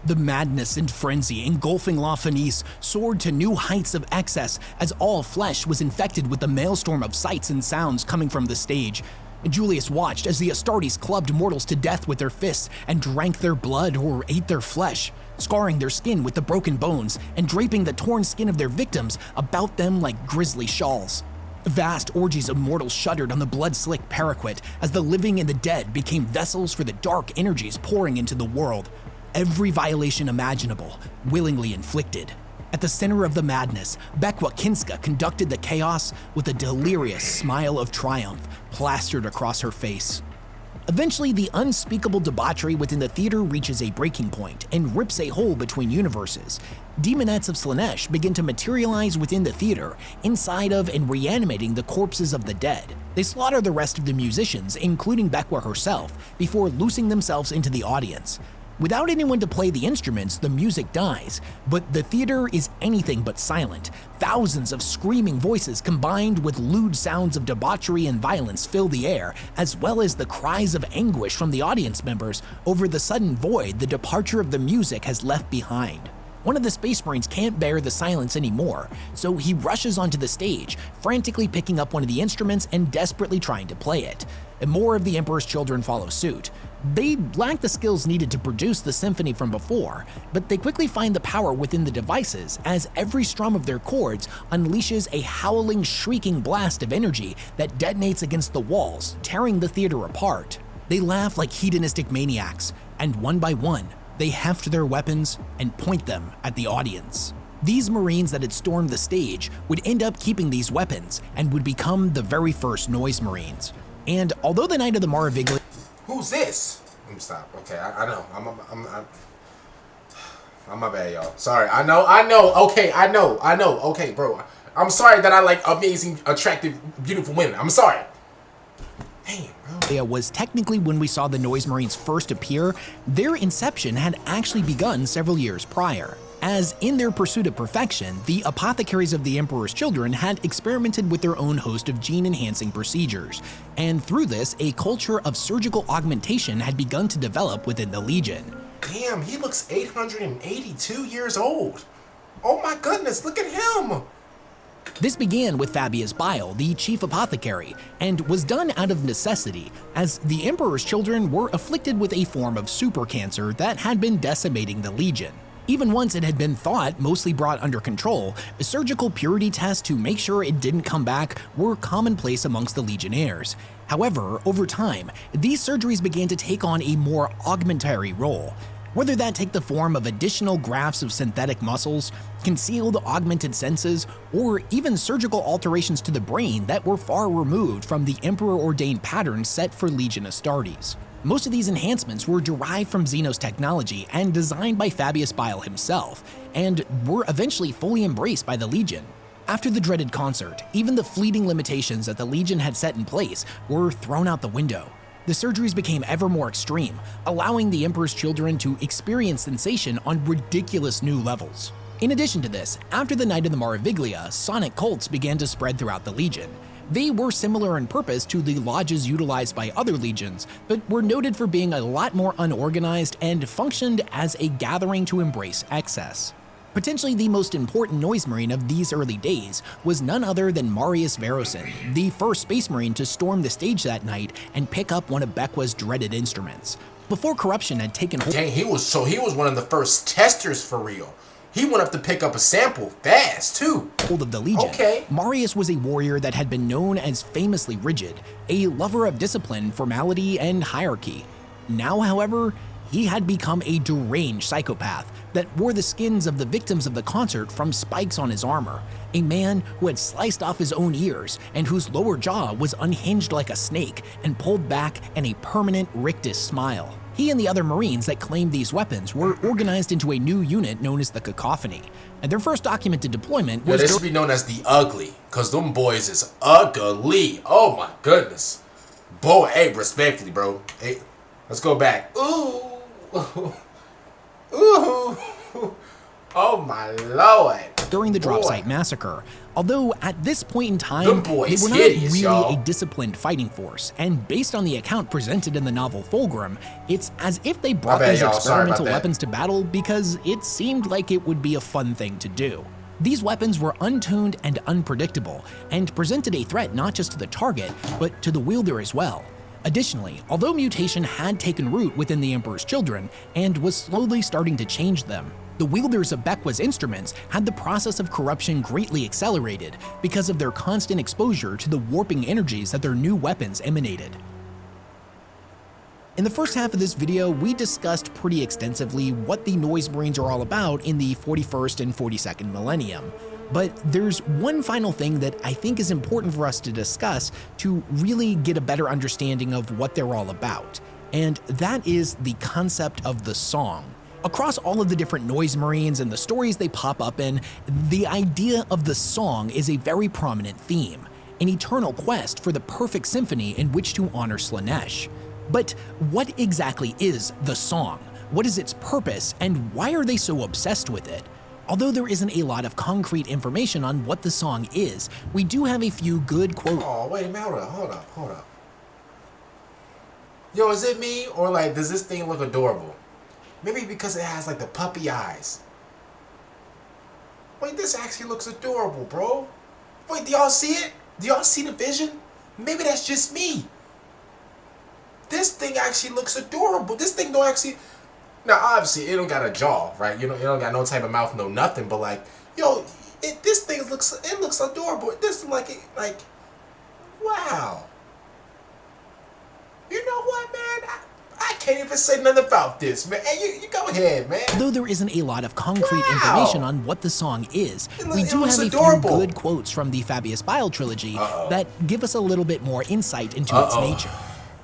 [SPEAKER 3] The madness and frenzy engulfing La Fenice soared to new heights of excess as all flesh was infected with the maelstrom of sights and sounds coming from the stage. Julius watched as the Astartes clubbed mortals to death with their fists and drank their blood or ate their flesh, scarring their skin with the broken bones and draping the torn skin of their victims about them like grisly shawls. Vast orgies of mortals shuddered on the blood-slicked paraquet as the living and the dead became vessels for the dark energies pouring into the world. Every violation imaginable, willingly inflicted. At the center of the madness, Bekwa Kinska conducted the chaos with a delirious smile of triumph plastered across her face. Eventually, the unspeakable debauchery within the theater reaches a breaking point and rips a hole between universes. Demonettes of Slaanesh begin to materialize within the theater, inside of and reanimating the corpses of the dead. They slaughter the rest of the musicians, including Bekwa herself, before loosing themselves into the audience. Without anyone to play the instruments, the music dies, but the theater is anything but silent. Thousands of screaming voices combined with lewd sounds of debauchery and violence fill the air, as well as the cries of anguish from the audience members over the sudden void the departure of the music has left behind. One of the Space Marines can't bear the silence anymore, so he rushes onto the stage, frantically picking up one of the instruments and desperately trying to play it. And more of the Emperor's children follow suit. They lack the skills needed to produce the symphony from before, but they quickly find the power within the devices as every strum of their chords unleashes a howling, shrieking blast of energy that detonates against the walls, tearing the theater apart. They laugh like hedonistic maniacs, and one by one, they heft their weapons and point them at the audience. These Marines that had stormed the stage would end up keeping these weapons and would become the very first Noise Marines. And although the Night of the Maraviglia...
[SPEAKER 1] Who's this? Let me stop. Okay, I know. I'm my bad, y'all. Sorry. I know. Okay, I know. Okay, bro. I'm sorry that I like amazing, attractive, beautiful women. I'm sorry. Damn, bro.
[SPEAKER 3] Was technically when we saw the Noise Marines first appear, their inception had actually begun several years prior. As in their pursuit of perfection, the apothecaries of the Emperor's children had experimented with their own host of gene-enhancing procedures, and through this, a culture of surgical augmentation had begun to develop within the Legion.
[SPEAKER 1] Damn, he looks 882 years old. Oh my goodness, look at him!
[SPEAKER 3] This began with Fabius Bile, the chief apothecary, and was done out of necessity, as the Emperor's children were afflicted with a form of super cancer that had been decimating the Legion. Even once it had been thought mostly brought under control, surgical purity tests to make sure it didn't come back were commonplace amongst the Legionnaires. However, over time, these surgeries began to take on a more augmentary role. Whether that take the form of additional grafts of synthetic muscles, concealed augmented senses, or even surgical alterations to the brain that were far removed from the Emperor-ordained patterns set for Legion Astartes. Most of these enhancements were derived from Xenos technology and designed by Fabius Bile himself, and were eventually fully embraced by the Legion. After the dreaded concert, even the fleeting limitations that the Legion had set in place were thrown out the window. The surgeries became ever more extreme, allowing the Emperor's children to experience sensation on ridiculous new levels. In addition to this, after the Night of the Maraviglia, sonic cults began to spread throughout the Legion. They were similar in purpose to the lodges utilized by other legions, but were noted for being a lot more unorganized and functioned as a gathering to embrace excess. Potentially the most important noise marine of these early days was none other than Marius Verosin, the first space marine to storm the stage that night and pick up one of Bequa's dreaded instruments. Before corruption had taken hold—
[SPEAKER 1] Dang, he was one of the first testers for real. He went up to pick up a sample fast, too.
[SPEAKER 3] Of the Legion.
[SPEAKER 1] Okay.
[SPEAKER 3] Marius was a warrior that had been known as famously rigid, a lover of discipline, formality, and hierarchy. Now, however, he had become a deranged psychopath that wore the skins of the victims of the concert from spikes on his armor, a man who had sliced off his own ears and whose lower jaw was unhinged like a snake and pulled back in a permanent rictus smile. He and the other Marines that claimed these weapons were organized into a new unit known as the Cacophony, and their first documented deployment was—
[SPEAKER 1] Yeah, this should be known as the Ugly, cause them boys is ugly. Oh my goodness. Boy, hey, respectfully, bro. Hey, let's go back. Ooh. Ooh. Oh my lord.
[SPEAKER 3] During the drop site massacre, although at this point in time, they were not
[SPEAKER 1] hideous,
[SPEAKER 3] really a disciplined fighting force, and based on the account presented in the novel Fulgrim, it's as if they brought these experimental weapons to battle because it seemed like it would be a fun thing to do. These weapons were untuned and unpredictable, and presented a threat not just to the target, but to the wielder as well. Additionally, although mutation had taken root within the Emperor's children and was slowly starting to change them, the wielders of Bequa's instruments had the process of corruption greatly accelerated because of their constant exposure to the warping energies that their new weapons emanated. In the first half of this video, we discussed pretty extensively what the Noise Marines are all about in the 41st and 42nd millennium. But there's one final thing that I think is important for us to discuss to really get a better understanding of what they're all about, and that is the concept of the song. Across all of the different Noise Marines and the stories they pop up in, the idea of the song is a very prominent theme, an eternal quest for the perfect symphony in which to honor Slaanesh. But what exactly is the song? What is its purpose, and why are they so obsessed with it? Although there isn't a lot of concrete information on what the song is, we do have a few good quotes.
[SPEAKER 1] Oh, wait a minute, hold up. Yo, is it me, or like, does this thing look adorable? Maybe because it has like the puppy eyes. Wait, this actually looks adorable, bro. Wait, do y'all see it? Do y'all see the vision? Maybe that's just me. This thing actually looks adorable. This thing don't actually... Now, obviously, it don't got a jaw, right? You know, it don't got no type of mouth, no nothing. But like, yo, this thing looks adorable. This like, wow. You know what, man? I can't even say nothing about this, man. Hey, you go ahead, man.
[SPEAKER 3] Though there isn't a lot of concrete information on what the song is, we do have a few good quotes from the Fabius Bile trilogy that give us a little bit more insight into its nature.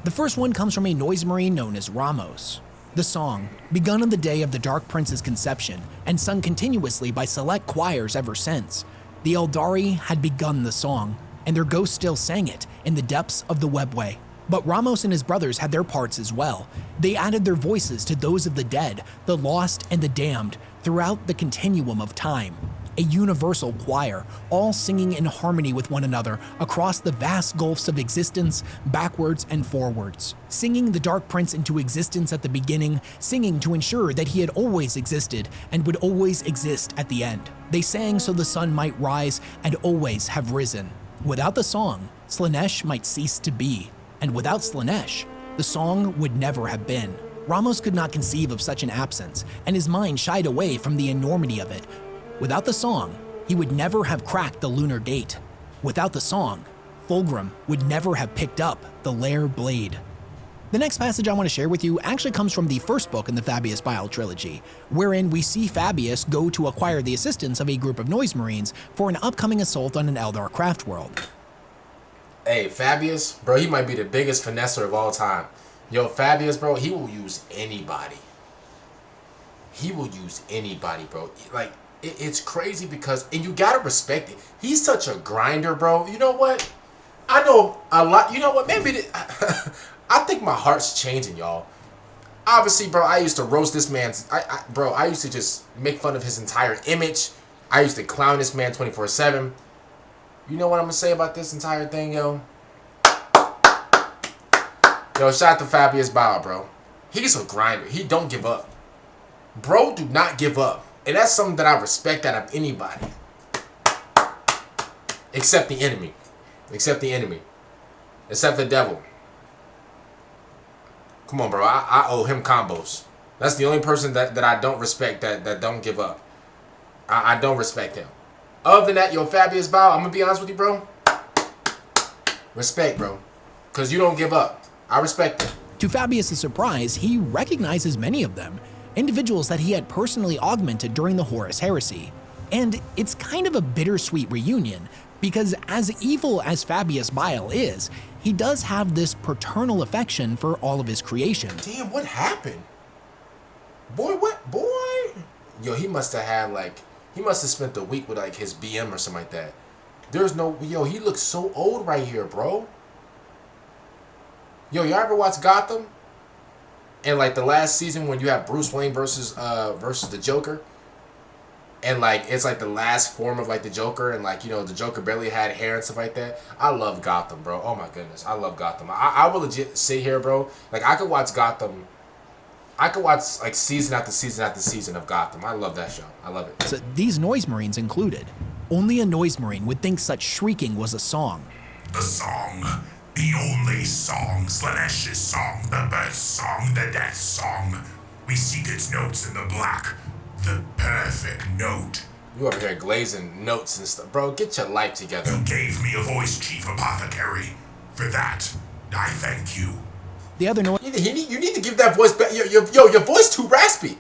[SPEAKER 3] The first one comes from a Noise Marine known as Ramos. The song, begun on the day of the Dark Prince's conception and sung continuously by select choirs ever since, the Eldari had begun the song, and their ghosts still sang it in the depths of the webway. But Ramos and his brothers had their parts as well. They added their voices to those of the dead, the lost, and the damned throughout the continuum of time. A universal choir, all singing in harmony with one another across the vast gulfs of existence, backwards and forwards. Singing the Dark Prince into existence at the beginning, singing to ensure that he had always existed and would always exist at the end. They sang so the sun might rise and always have risen. Without the song, Slaanesh might cease to be. And without Slaanesh, the song would never have been. Ramos could not conceive of such an absence, and his mind shied away from the enormity of it. Without the song, he would never have cracked the lunar gate. Without the song, Fulgrim would never have picked up the Lair blade. The next passage I want to share with you actually comes from the first book in the Fabius Bile trilogy, wherein we see Fabius go to acquire the assistance of a group of noise marines for an upcoming assault on an Eldar craft world.
[SPEAKER 1] Hey, Fabius, bro, he might be the biggest finesser of all time. Yo, Fabius, bro, he will use anybody. He will use anybody, bro. Like, it's crazy because, and you gotta respect it. He's such a grinder, bro. You know what? I know a lot. You know what? Maybe I think my heart's changing, y'all. Obviously, bro, I used to roast this man's. Bro, I used to just make fun of his entire image. I used to clown this man 24/7. You know what I'm gonna say about this entire thing, yo? Yo, shout out to Fabius Bile, bro. He's a grinder. He don't give up. Bro, do not give up. And that's something that I respect out of anybody. Except the enemy. Except the enemy. Except the devil. Come on, bro. I owe him combos. That's the only person that I don't respect that don't give up. I don't respect him. Other than that, yo, Fabius Bile, I'm going to be honest with you, bro. Respect, bro. Because you don't give up. I respect it.
[SPEAKER 3] To Fabius' surprise, he recognizes many of them, individuals that he had personally augmented during the Horus heresy. And it's kind of a bittersweet reunion, because as evil as Fabius Bile is, he does have this paternal affection for all of his creation.
[SPEAKER 1] Damn, what happened? Boy, what? Boy? Yo, he must have had, like, he must have spent the week with, like, his BM or something like that. There's no, yo, he looks so old right here, bro. Yo, y'all ever watch Gotham? And like the last season when you have Bruce Wayne versus the Joker, and like it's like the last form of like the Joker, and like, you know, the Joker barely had hair and stuff like that. I love Gotham, bro. Oh my goodness, I love Gotham. I will legit sit here, bro. Like I could watch Gotham. I could watch like season after season after season of Gotham. I love that show. I love it.
[SPEAKER 3] So these noise marines included. Only a noise marine would think such shrieking was a song.
[SPEAKER 5] The song. The only song, Slaanesh's song, the birth song, the death song. We seek its notes in the black. The perfect note.
[SPEAKER 1] You over here glazing notes and stuff. Bro, get your life together.
[SPEAKER 5] You gave me a voice, Chief Apothecary. For that, I thank you.
[SPEAKER 3] The other noise...
[SPEAKER 1] You need to give that voice back. Your voice too raspy.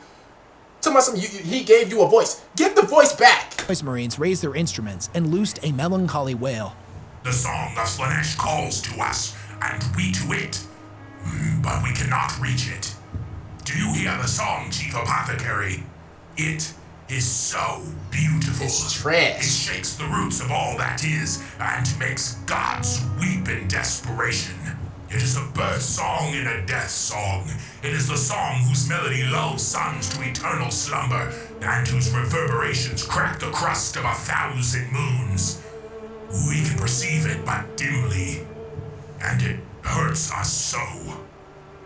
[SPEAKER 1] Tell me something. He gave you a voice. Give the voice back.
[SPEAKER 3] Noise marines raised their instruments and loosed a melancholy wail.
[SPEAKER 5] The song of Slaanesh calls to us, and we to it. But we cannot reach it. Do you hear the song, Chief Apothecary? It is so beautiful.
[SPEAKER 1] It's trash.
[SPEAKER 5] It shakes the roots of all that is, and makes gods weep in desperation. It is a birth song and a death song. It is the song whose melody lulls suns to eternal slumber, and whose reverberations crack the crust of 1,000 moons. We can perceive it but dimly, and it hurts us so.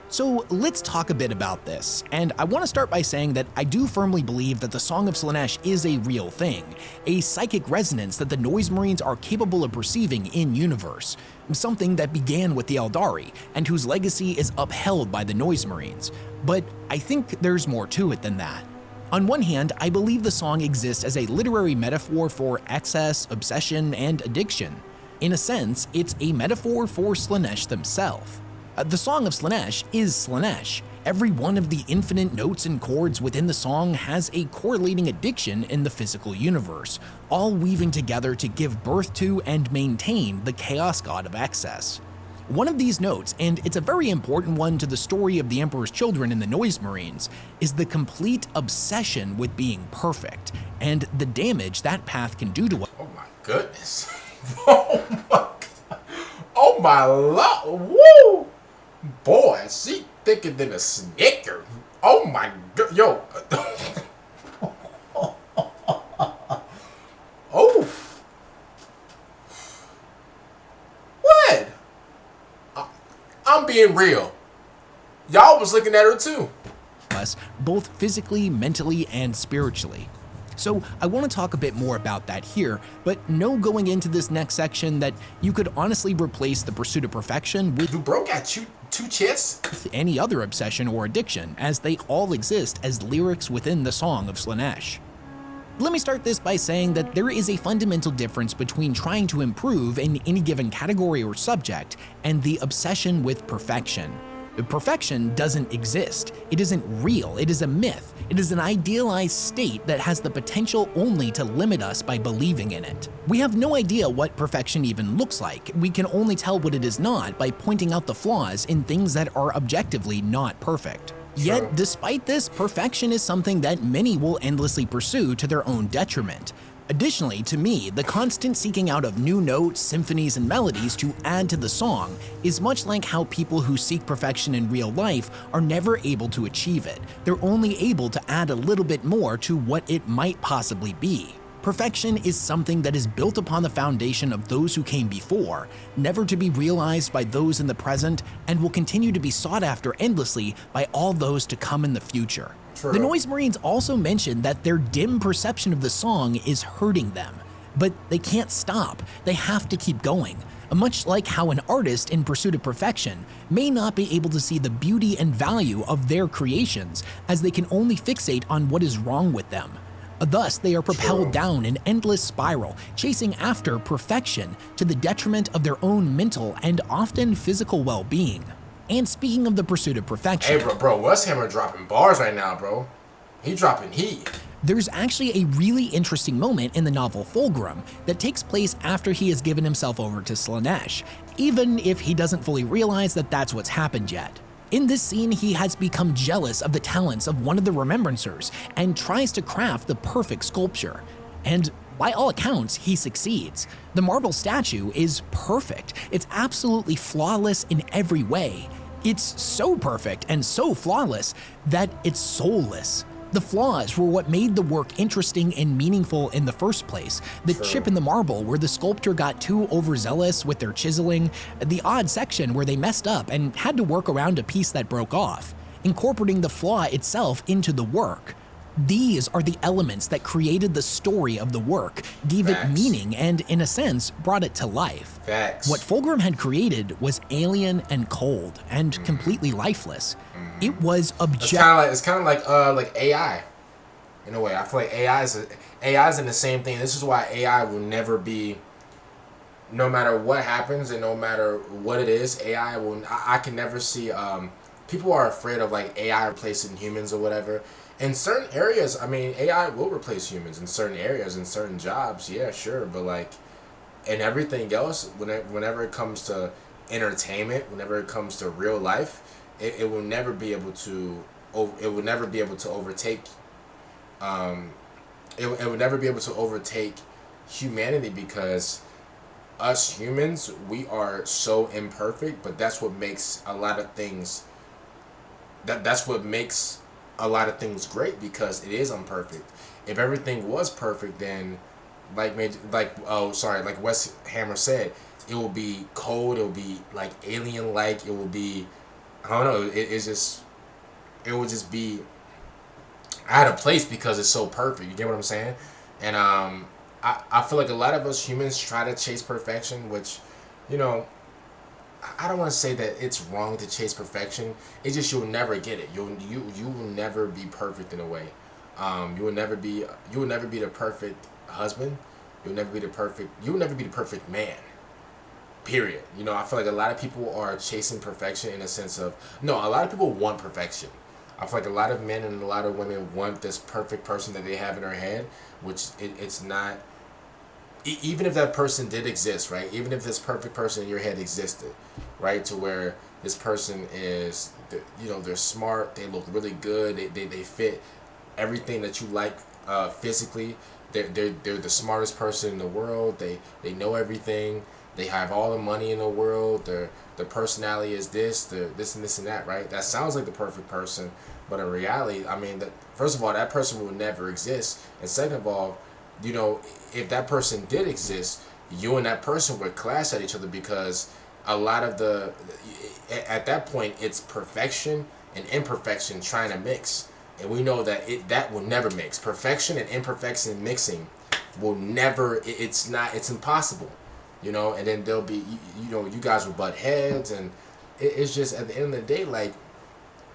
[SPEAKER 3] So let's talk a bit about this, and I want to start by saying that I do firmly believe that the Song of Slaanesh is a real thing, a psychic resonance that the Noise Marines are capable of perceiving in-universe, something that began with the Eldari, and whose legacy is upheld by the Noise Marines. But I think there's more to it than that. On one hand, I believe the song exists as a literary metaphor for excess, obsession, and addiction. In a sense, it's a metaphor for Slaanesh themselves. The Song of Slaanesh is Slaanesh. Every one of the infinite notes and chords within the song has a correlating addiction in the physical universe, all weaving together to give birth to and maintain the Chaos God of Excess. One of these notes, and it's a very important one to the story of the Emperor's children in the Noise Marines, is the complete obsession with being perfect, and the damage that path can do to us.
[SPEAKER 1] Oh my goodness. Oh my God. Oh my Lord. Woo! Boy, she thicker than a Snicker. Oh my God. Yo. Oh. What? I'm being real. Y'all was looking at her too.
[SPEAKER 3] Us, both physically, mentally, and spiritually. So I want to talk a bit more about that here, but know going into this next section that you could honestly replace the pursuit of perfection with
[SPEAKER 1] Do bro got two chits?
[SPEAKER 3] any other obsession or addiction, as they all exist as lyrics within the Song of Slaanesh. Let me start this by saying that there is a fundamental difference between trying to improve in any given category or subject and the obsession with perfection. Perfection doesn't exist. It isn't real. It is a myth. It is an idealized state that has the potential only to limit us by believing in it. We have no idea what perfection even looks like. We can only tell what it is not by pointing out the flaws in things that are objectively not perfect. Yet, despite this, perfection is something that many will endlessly pursue to their own detriment. Additionally, to me, the constant seeking out of new notes, symphonies, and melodies to add to the song is much like how people who seek perfection in real life are never able to achieve it. They're only able to add a little bit more to what it might possibly be. Perfection is something that is built upon the foundation of those who came before, never to be realized by those in the present, and will continue to be sought after endlessly by all those to come in the future.
[SPEAKER 1] True.
[SPEAKER 3] The Noise Marines also mentioned that their dim perception of the song is hurting them, but they can't stop. They have to keep going. Much like how an artist in pursuit of perfection may not be able to see the beauty and value of their creations, as they can only fixate on what is wrong with them. Thus, they are propelled down an endless spiral, chasing after perfection to the detriment of their own mental and often physical well-being. And speaking of the pursuit of perfection...
[SPEAKER 1] Hey, bro, weshammer dropping bars right now, bro. He dropping heat.
[SPEAKER 3] There's actually a really interesting moment in the novel Fulgrim that takes place after he has given himself over to Slaanesh, even if he doesn't fully realize that that's what's happened yet. In this scene, he has become jealous of the talents of one of the remembrancers and tries to craft the perfect sculpture. And by all accounts, he succeeds. The marble statue is perfect. It's absolutely flawless in every way. It's so perfect and so flawless that it's soulless. The flaws were what made the work interesting and meaningful in the first place. The chip in the marble where the sculptor got too overzealous with their chiseling, the odd section where they messed up and had to work around a piece that broke off, incorporating the flaw itself into the work. These are the elements that created the story of the work, gave it meaning, and in a sense, brought it to life. What Fulgrim had created was alien and cold and completely lifeless. It was objective.
[SPEAKER 1] It's kind of like AI, in a way. I feel like AI is in the same thing. This is why AI will never be, no matter what happens and no matter what it is, AI will. I can never see. People are afraid of like AI replacing humans or whatever. In certain areas, I mean, AI will replace humans in certain areas, in certain jobs. Yeah, sure, but like, and everything else, whenever it comes to entertainment, whenever it comes to real life, it will never be able to. It will never be able to overtake. It will never be able to overtake humanity, because us humans, we are so imperfect. But that's what makes a lot of things. That's what makes a lot of things great, because it is imperfect. If everything was perfect, then like weshammer said, it will be cold, it will be like alien like, it will be, I don't know, it will just be out of place because it's so perfect. You get what I'm saying? And I feel like a lot of us humans try to chase perfection, which, you know, I don't want to say that it's wrong to chase perfection. It's just you'll never get it. You will never be perfect in a way. You will never be the perfect husband. You will never be the perfect man. Period. You know, I feel like a lot of people are chasing perfection in a sense of, no, a lot of people want perfection. I feel like a lot of men and a lot of women want this perfect person that they have in their head, which it's not. Even if that person did exist, right? Even if this perfect person in your head existed, right? To where this person is, you know, they're smart, they look really good, they fit everything that you like physically. They're the smartest person in the world. They know everything. They have all the money in the world. Their personality is this and this and that, right? That sounds like the perfect person, but in reality, I mean, first of all, that person will never exist, and second of all, you know, if that person did exist, you and that person would clash at each other, because a lot of at that point, it's perfection and imperfection trying to mix. And we know that that will never mix. Perfection and imperfection mixing will never, it's impossible, you know. And then there'll be, you know, you guys will butt heads, and it's just, at the end of the day, like,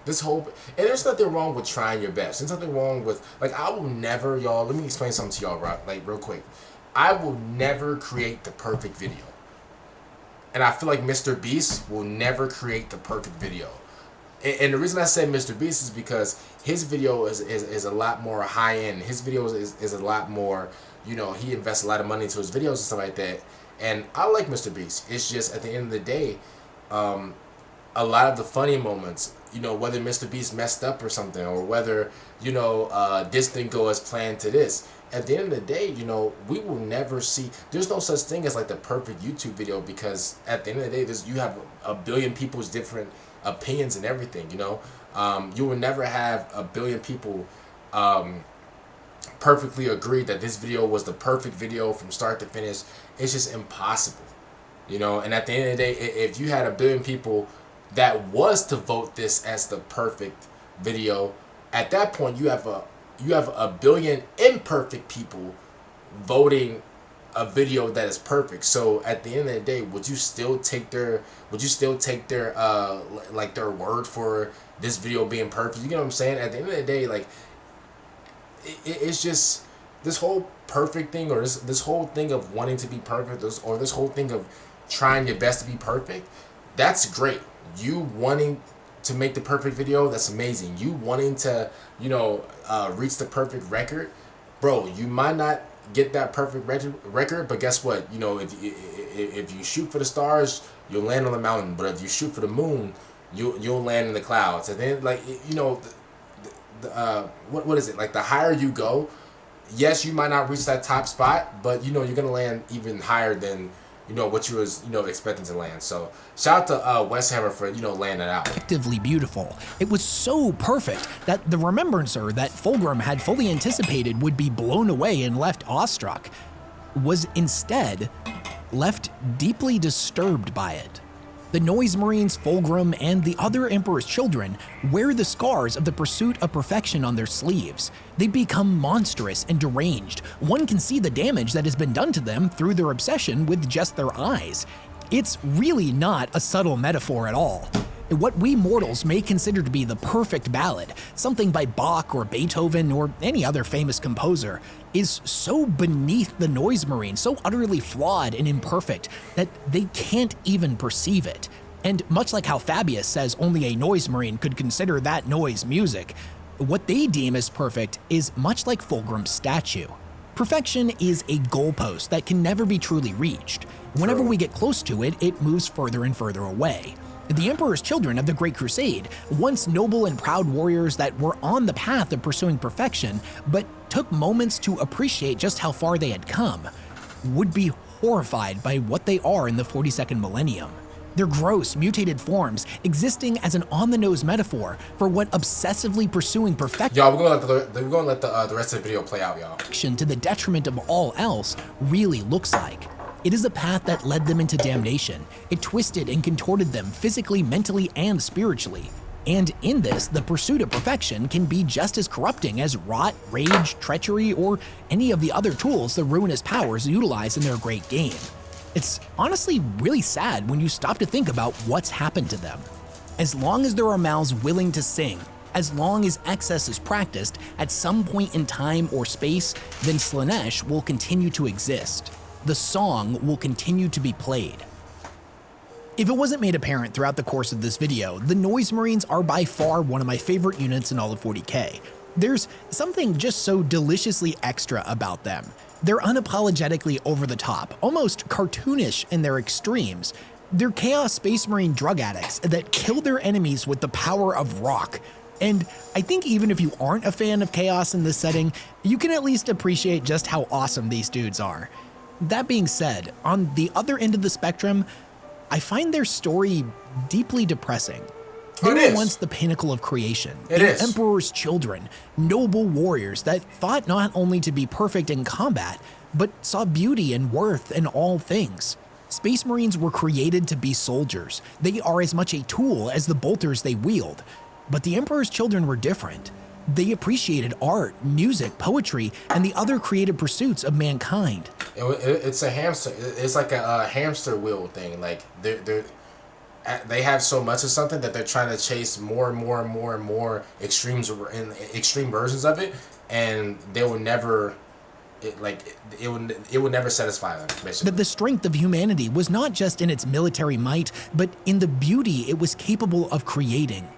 [SPEAKER 1] this whole, and there's nothing wrong with trying your best. There's nothing wrong with, like, I will never, y'all, let me explain something to y'all, right, like, real quick. I will never create the perfect video. And I feel like Mr. Beast will never create the perfect video. And the reason I say Mr. Beast is because his video is a lot more high end. His videos is a lot more, you know, he invests a lot of money into his videos and stuff like that. And I like Mr. Beast. It's just, at the end of the day, a lot of the funny moments, you know, whether Mr. Beast messed up or something, or whether, you know, this didn't go as planned to this. At the end of the day, you know, we will never see, there's no such thing as like the perfect YouTube video, because at the end of the day, you have a billion people's different opinions and everything, you know. You will never have a billion people perfectly agree that this video was the perfect video from start to finish. It's just impossible, you know. And at the end of the day, if you had a billion people that was to vote this as the perfect video, at that point you have a billion imperfect people voting a video that is perfect. So at the end of the day, would you still take their like their word for this video being perfect? You know what I'm saying? At the end of the day, like, it's just this whole perfect thing, or this whole thing of wanting to be perfect, or this whole thing of trying your best to be perfect. That's great. You wanting to make the perfect video, that's amazing. You wanting to, you know, reach the perfect record, bro. You might not get that perfect record, but guess what? You know, if you shoot for the stars, you'll land on the mountain. But if you shoot for the moon, you'll land in the clouds. And then, like, you know, what is it? Like, the higher you go, yes, you might not reach that top spot, but you know you're gonna land even higher than, you know, what you was, you know, expecting to land. So shout out to Weshammer for, you know, laying it out.
[SPEAKER 3] Effectively beautiful. It was so perfect that the remembrancer that Fulgrim had fully anticipated would be blown away and left awestruck was instead left deeply disturbed by it. The Noise Marines, Fulgrim, and the other Emperor's children wear the scars of the pursuit of perfection on their sleeves. They become monstrous and deranged. One can see the damage that has been done to them through their obsession with just their eyes. It's really not a subtle metaphor at all. What we mortals may consider to be the perfect ballad, something by Bach or Beethoven or any other famous composer, is so beneath the Noise Marine, so utterly flawed and imperfect that they can't even perceive it. And much like how Fabius says only a Noise Marine could consider that noise music, what they deem as perfect is much like Fulgrim's statue. Perfection is a goalpost that can never be truly reached. Whenever we get close to it, it moves further and further away. The Emperor's children of the Great Crusade, once noble and proud warriors that were on the path of pursuing perfection, but took moments to appreciate just how far they had come, would be horrified by what they are in the 42nd millennium. Their gross, mutated forms existing as an on-the-nose metaphor for what obsessively pursuing perfection,
[SPEAKER 1] y'all, we're gonna let the rest of the video play out, y'all,
[SPEAKER 3] to the detriment of all else really looks like. It is a path that led them into damnation. It twisted and contorted them physically, mentally, and spiritually. And in this, the pursuit of perfection can be just as corrupting as rot, rage, treachery, or any of the other tools the ruinous powers utilize in their great game. It's honestly really sad when you stop to think about what's happened to them. As long as there are mouths willing to sing, as long as excess is practiced at some point in time or space, then Slaanesh will continue to exist. The song will continue to be played. If it wasn't made apparent throughout the course of this video, the Noise Marines are by far one of my favorite units in all of 40K. There's something just so deliciously extra about them. They're unapologetically over the top, almost cartoonish in their extremes. They're Chaos Space Marine drug addicts that kill their enemies with the power of rock. And I think even if you aren't a fan of Chaos in this setting, you can at least appreciate just how awesome these dudes are. That being said, on the other end of the spectrum, I find their story deeply depressing. They were once the pinnacle of creation. They were Emperor's children, noble warriors that fought not only to be perfect in combat, but saw beauty and worth in all things. Space Marines were created to be soldiers. They are as much a tool as the bolters they wield. But the Emperor's children were different. They appreciated art, music, poetry, and the other creative pursuits of mankind.
[SPEAKER 1] It's a hamster. It's like a hamster wheel thing. Like they have so much of something that they're trying to chase more and more and more and more extreme versions of it, and they will never. It would never satisfy them, basically.
[SPEAKER 3] That the strength of humanity was not just in its military might, but in the beauty it was capable of creating.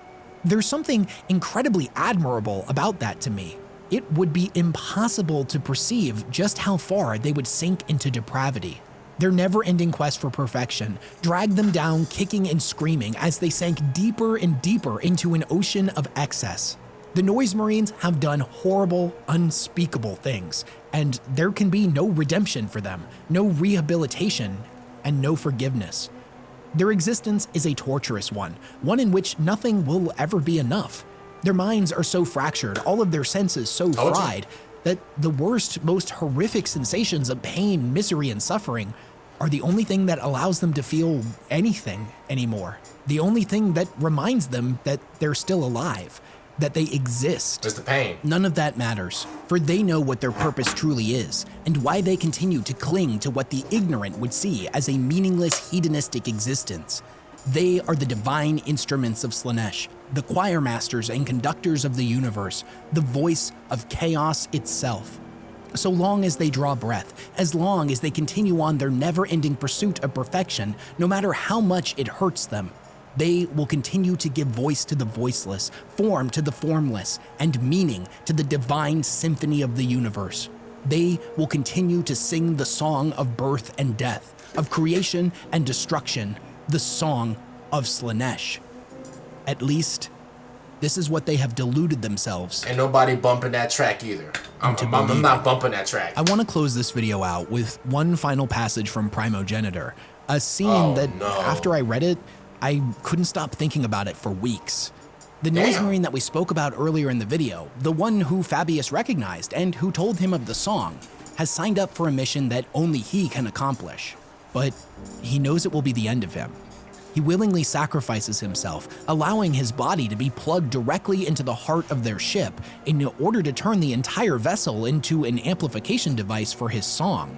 [SPEAKER 3] There's something incredibly admirable about that to me. It would be impossible to perceive just how far they would sink into depravity. Their never-ending quest for perfection dragged them down kicking and screaming as they sank deeper and deeper into an ocean of excess. The Noise Marines have done horrible, unspeakable things, and there can be no redemption for them, no rehabilitation, and no forgiveness. Their existence is a torturous one in which nothing will ever be enough. Their minds are so fractured, all of their senses so fried, that the worst, most horrific sensations of pain, misery, and suffering are the only thing that allows them to feel anything anymore. The only thing that reminds them that they're still alive, that they exist.
[SPEAKER 1] It's the pain.
[SPEAKER 3] None of that matters, for they know what their purpose truly is, and why they continue to cling to what the ignorant would see as a meaningless hedonistic existence. They are the divine instruments of Slaanesh, the choir masters and conductors of the universe, the voice of chaos itself. So long as they draw breath, as long as they continue on their never-ending pursuit of perfection, no matter how much it hurts them, they will continue to give voice to the voiceless, form to the formless, and meaning to the divine symphony of the universe. They will continue to sing the song of birth and death, of creation and destruction, the song of Slaanesh. At least, this is what they have deluded themselves.
[SPEAKER 1] Ain't nobody bumping that track either. I'm not bumping that track.
[SPEAKER 3] I want to close this video out with one final passage from Primogenitor, a scene after I read it, I couldn't stop thinking about it for weeks. The Noise Marine that we spoke about earlier in the video, the one who Fabius recognized and who told him of the song, has signed up for a mission that only he can accomplish. But he knows it will be the end of him. He willingly sacrifices himself, allowing his body to be plugged directly into the heart of their ship in order to turn the entire vessel into an amplification device for his song.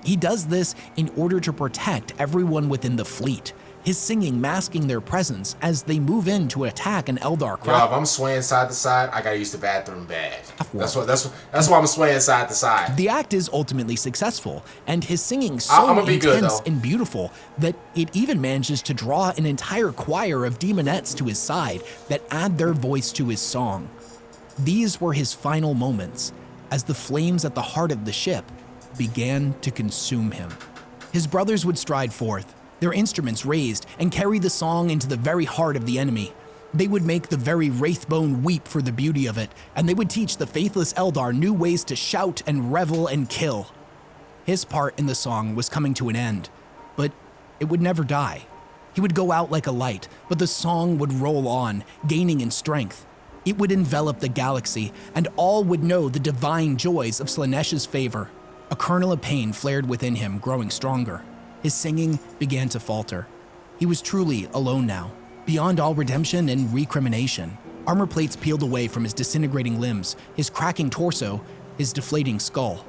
[SPEAKER 3] He does this in order to protect everyone within the fleet, his singing masking their presence as they move in to attack an Eldar craft.
[SPEAKER 1] Yo, if I'm swaying side to side, I gotta use the bathroom bad. That's why I'm swaying side to side.
[SPEAKER 3] The act is ultimately successful, and his singing so intense and beautiful that it even manages to draw an entire choir of demonettes to his side that add their voice to his song. These were his final moments, as the flames at the heart of the ship began to consume him. His brothers would stride forth, their instruments raised, and carry the song into the very heart of the enemy. They would make the very Wraithbone weep for the beauty of it, and they would teach the faithless Eldar new ways to shout and revel and kill. His part in the song was coming to an end, but it would never die. He would go out like a light, but the song would roll on, gaining in strength. It would envelop the galaxy, and all would know the divine joys of Slaanesh's favor. A kernel of pain flared within him, growing stronger. His singing began to falter. He was truly alone now, beyond all redemption and recrimination. Armor plates peeled away from his disintegrating limbs, his cracking torso, his deflating skull.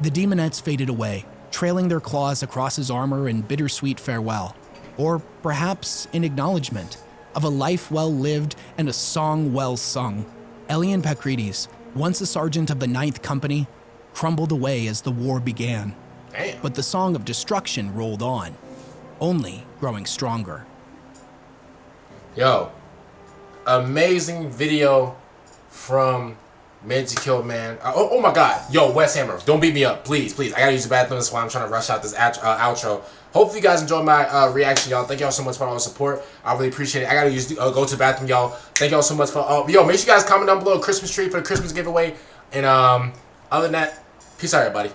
[SPEAKER 3] The demonettes faded away, trailing their claws across his armor in bittersweet farewell, or perhaps in acknowledgement of a life well lived and a song well sung. Elian Pakrides, once a sergeant of the 9th Company, crumbled away as the war began.
[SPEAKER 1] Damn.
[SPEAKER 3] But the song of destruction rolled on, only growing stronger.
[SPEAKER 1] Yo, amazing video from Made to Kill Man. Oh my God. Yo, weshammer, don't beat me up, please. I gotta use the bathroom. That's why I'm trying to rush out this outro. Hopefully you guys enjoyed my reaction, y'all. Thank y'all so much for all the support. I really appreciate it. I gotta go to the bathroom, y'all. Thank y'all so much for yo, make sure you guys comment down below a Christmas tree for the Christmas giveaway. And other than that, peace out, everybody.